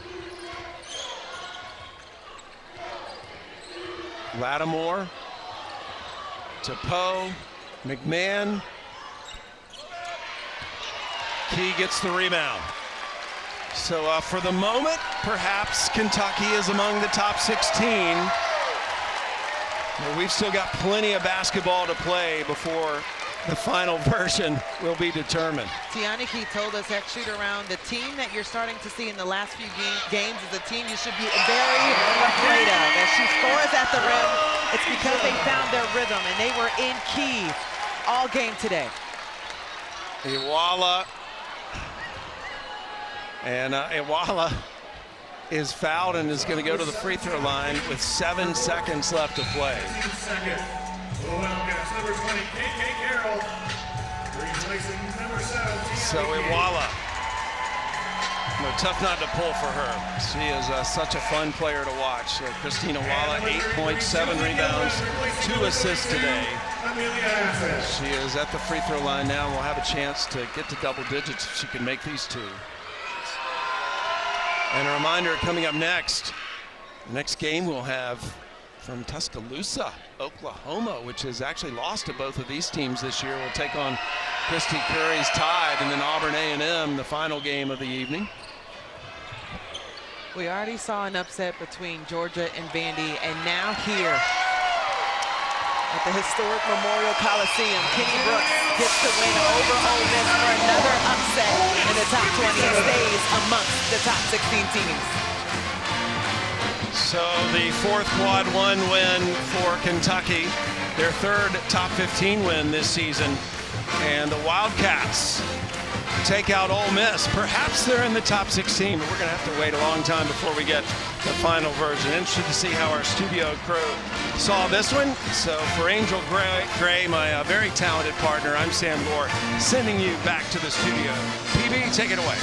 Lattimore to Poe. McMahon. Key gets the rebound. So for the moment, perhaps Kentucky is among the top 16. But we've still got plenty of basketball to play before the final version will be determined. Tiana Key told us at shoot-around, the team that you're starting to see in the last few games is a team you should be very afraid of. As she scores at the rim, it's because they found their rhythm, and they were in key all game today. Iwala. And Iwala is fouled and is going to go to the free throw line with 7 seconds left to play. Number 20, Carroll. Replacing number 7. So Iwala. No, tough not to pull for her. She is such a fun player to watch. Christina Iwala, 8.7 rebounds, 2 assists today. She is at the free throw line now. Will have a chance to get to double digits if she can make these 2. And a reminder, coming up next, the next game we'll have from Tuscaloosa, Oklahoma, which has actually lost to both of these teams this year. We'll take on Christy Curry's Tide, and then Auburn A&M, the final game of the evening. We already saw an upset between Georgia and Vandy, and now here at the historic Memorial Coliseum, Kenny Brooks gets to win over Ole Miss for another upset in the top 20 and stays amongst the top 16 teams. So the 4th Quad 1 win for Kentucky, their 3rd top 15 win this season. And the Wildcats take out Ole Miss. Perhaps they're in the top 16, but we're going to have to wait a long time before we get the final version. Interested to see how our studio crew saw this one. So for Angel Gray, my very talented partner, I'm Sam Gore, sending you back to the studio. PB, take it away.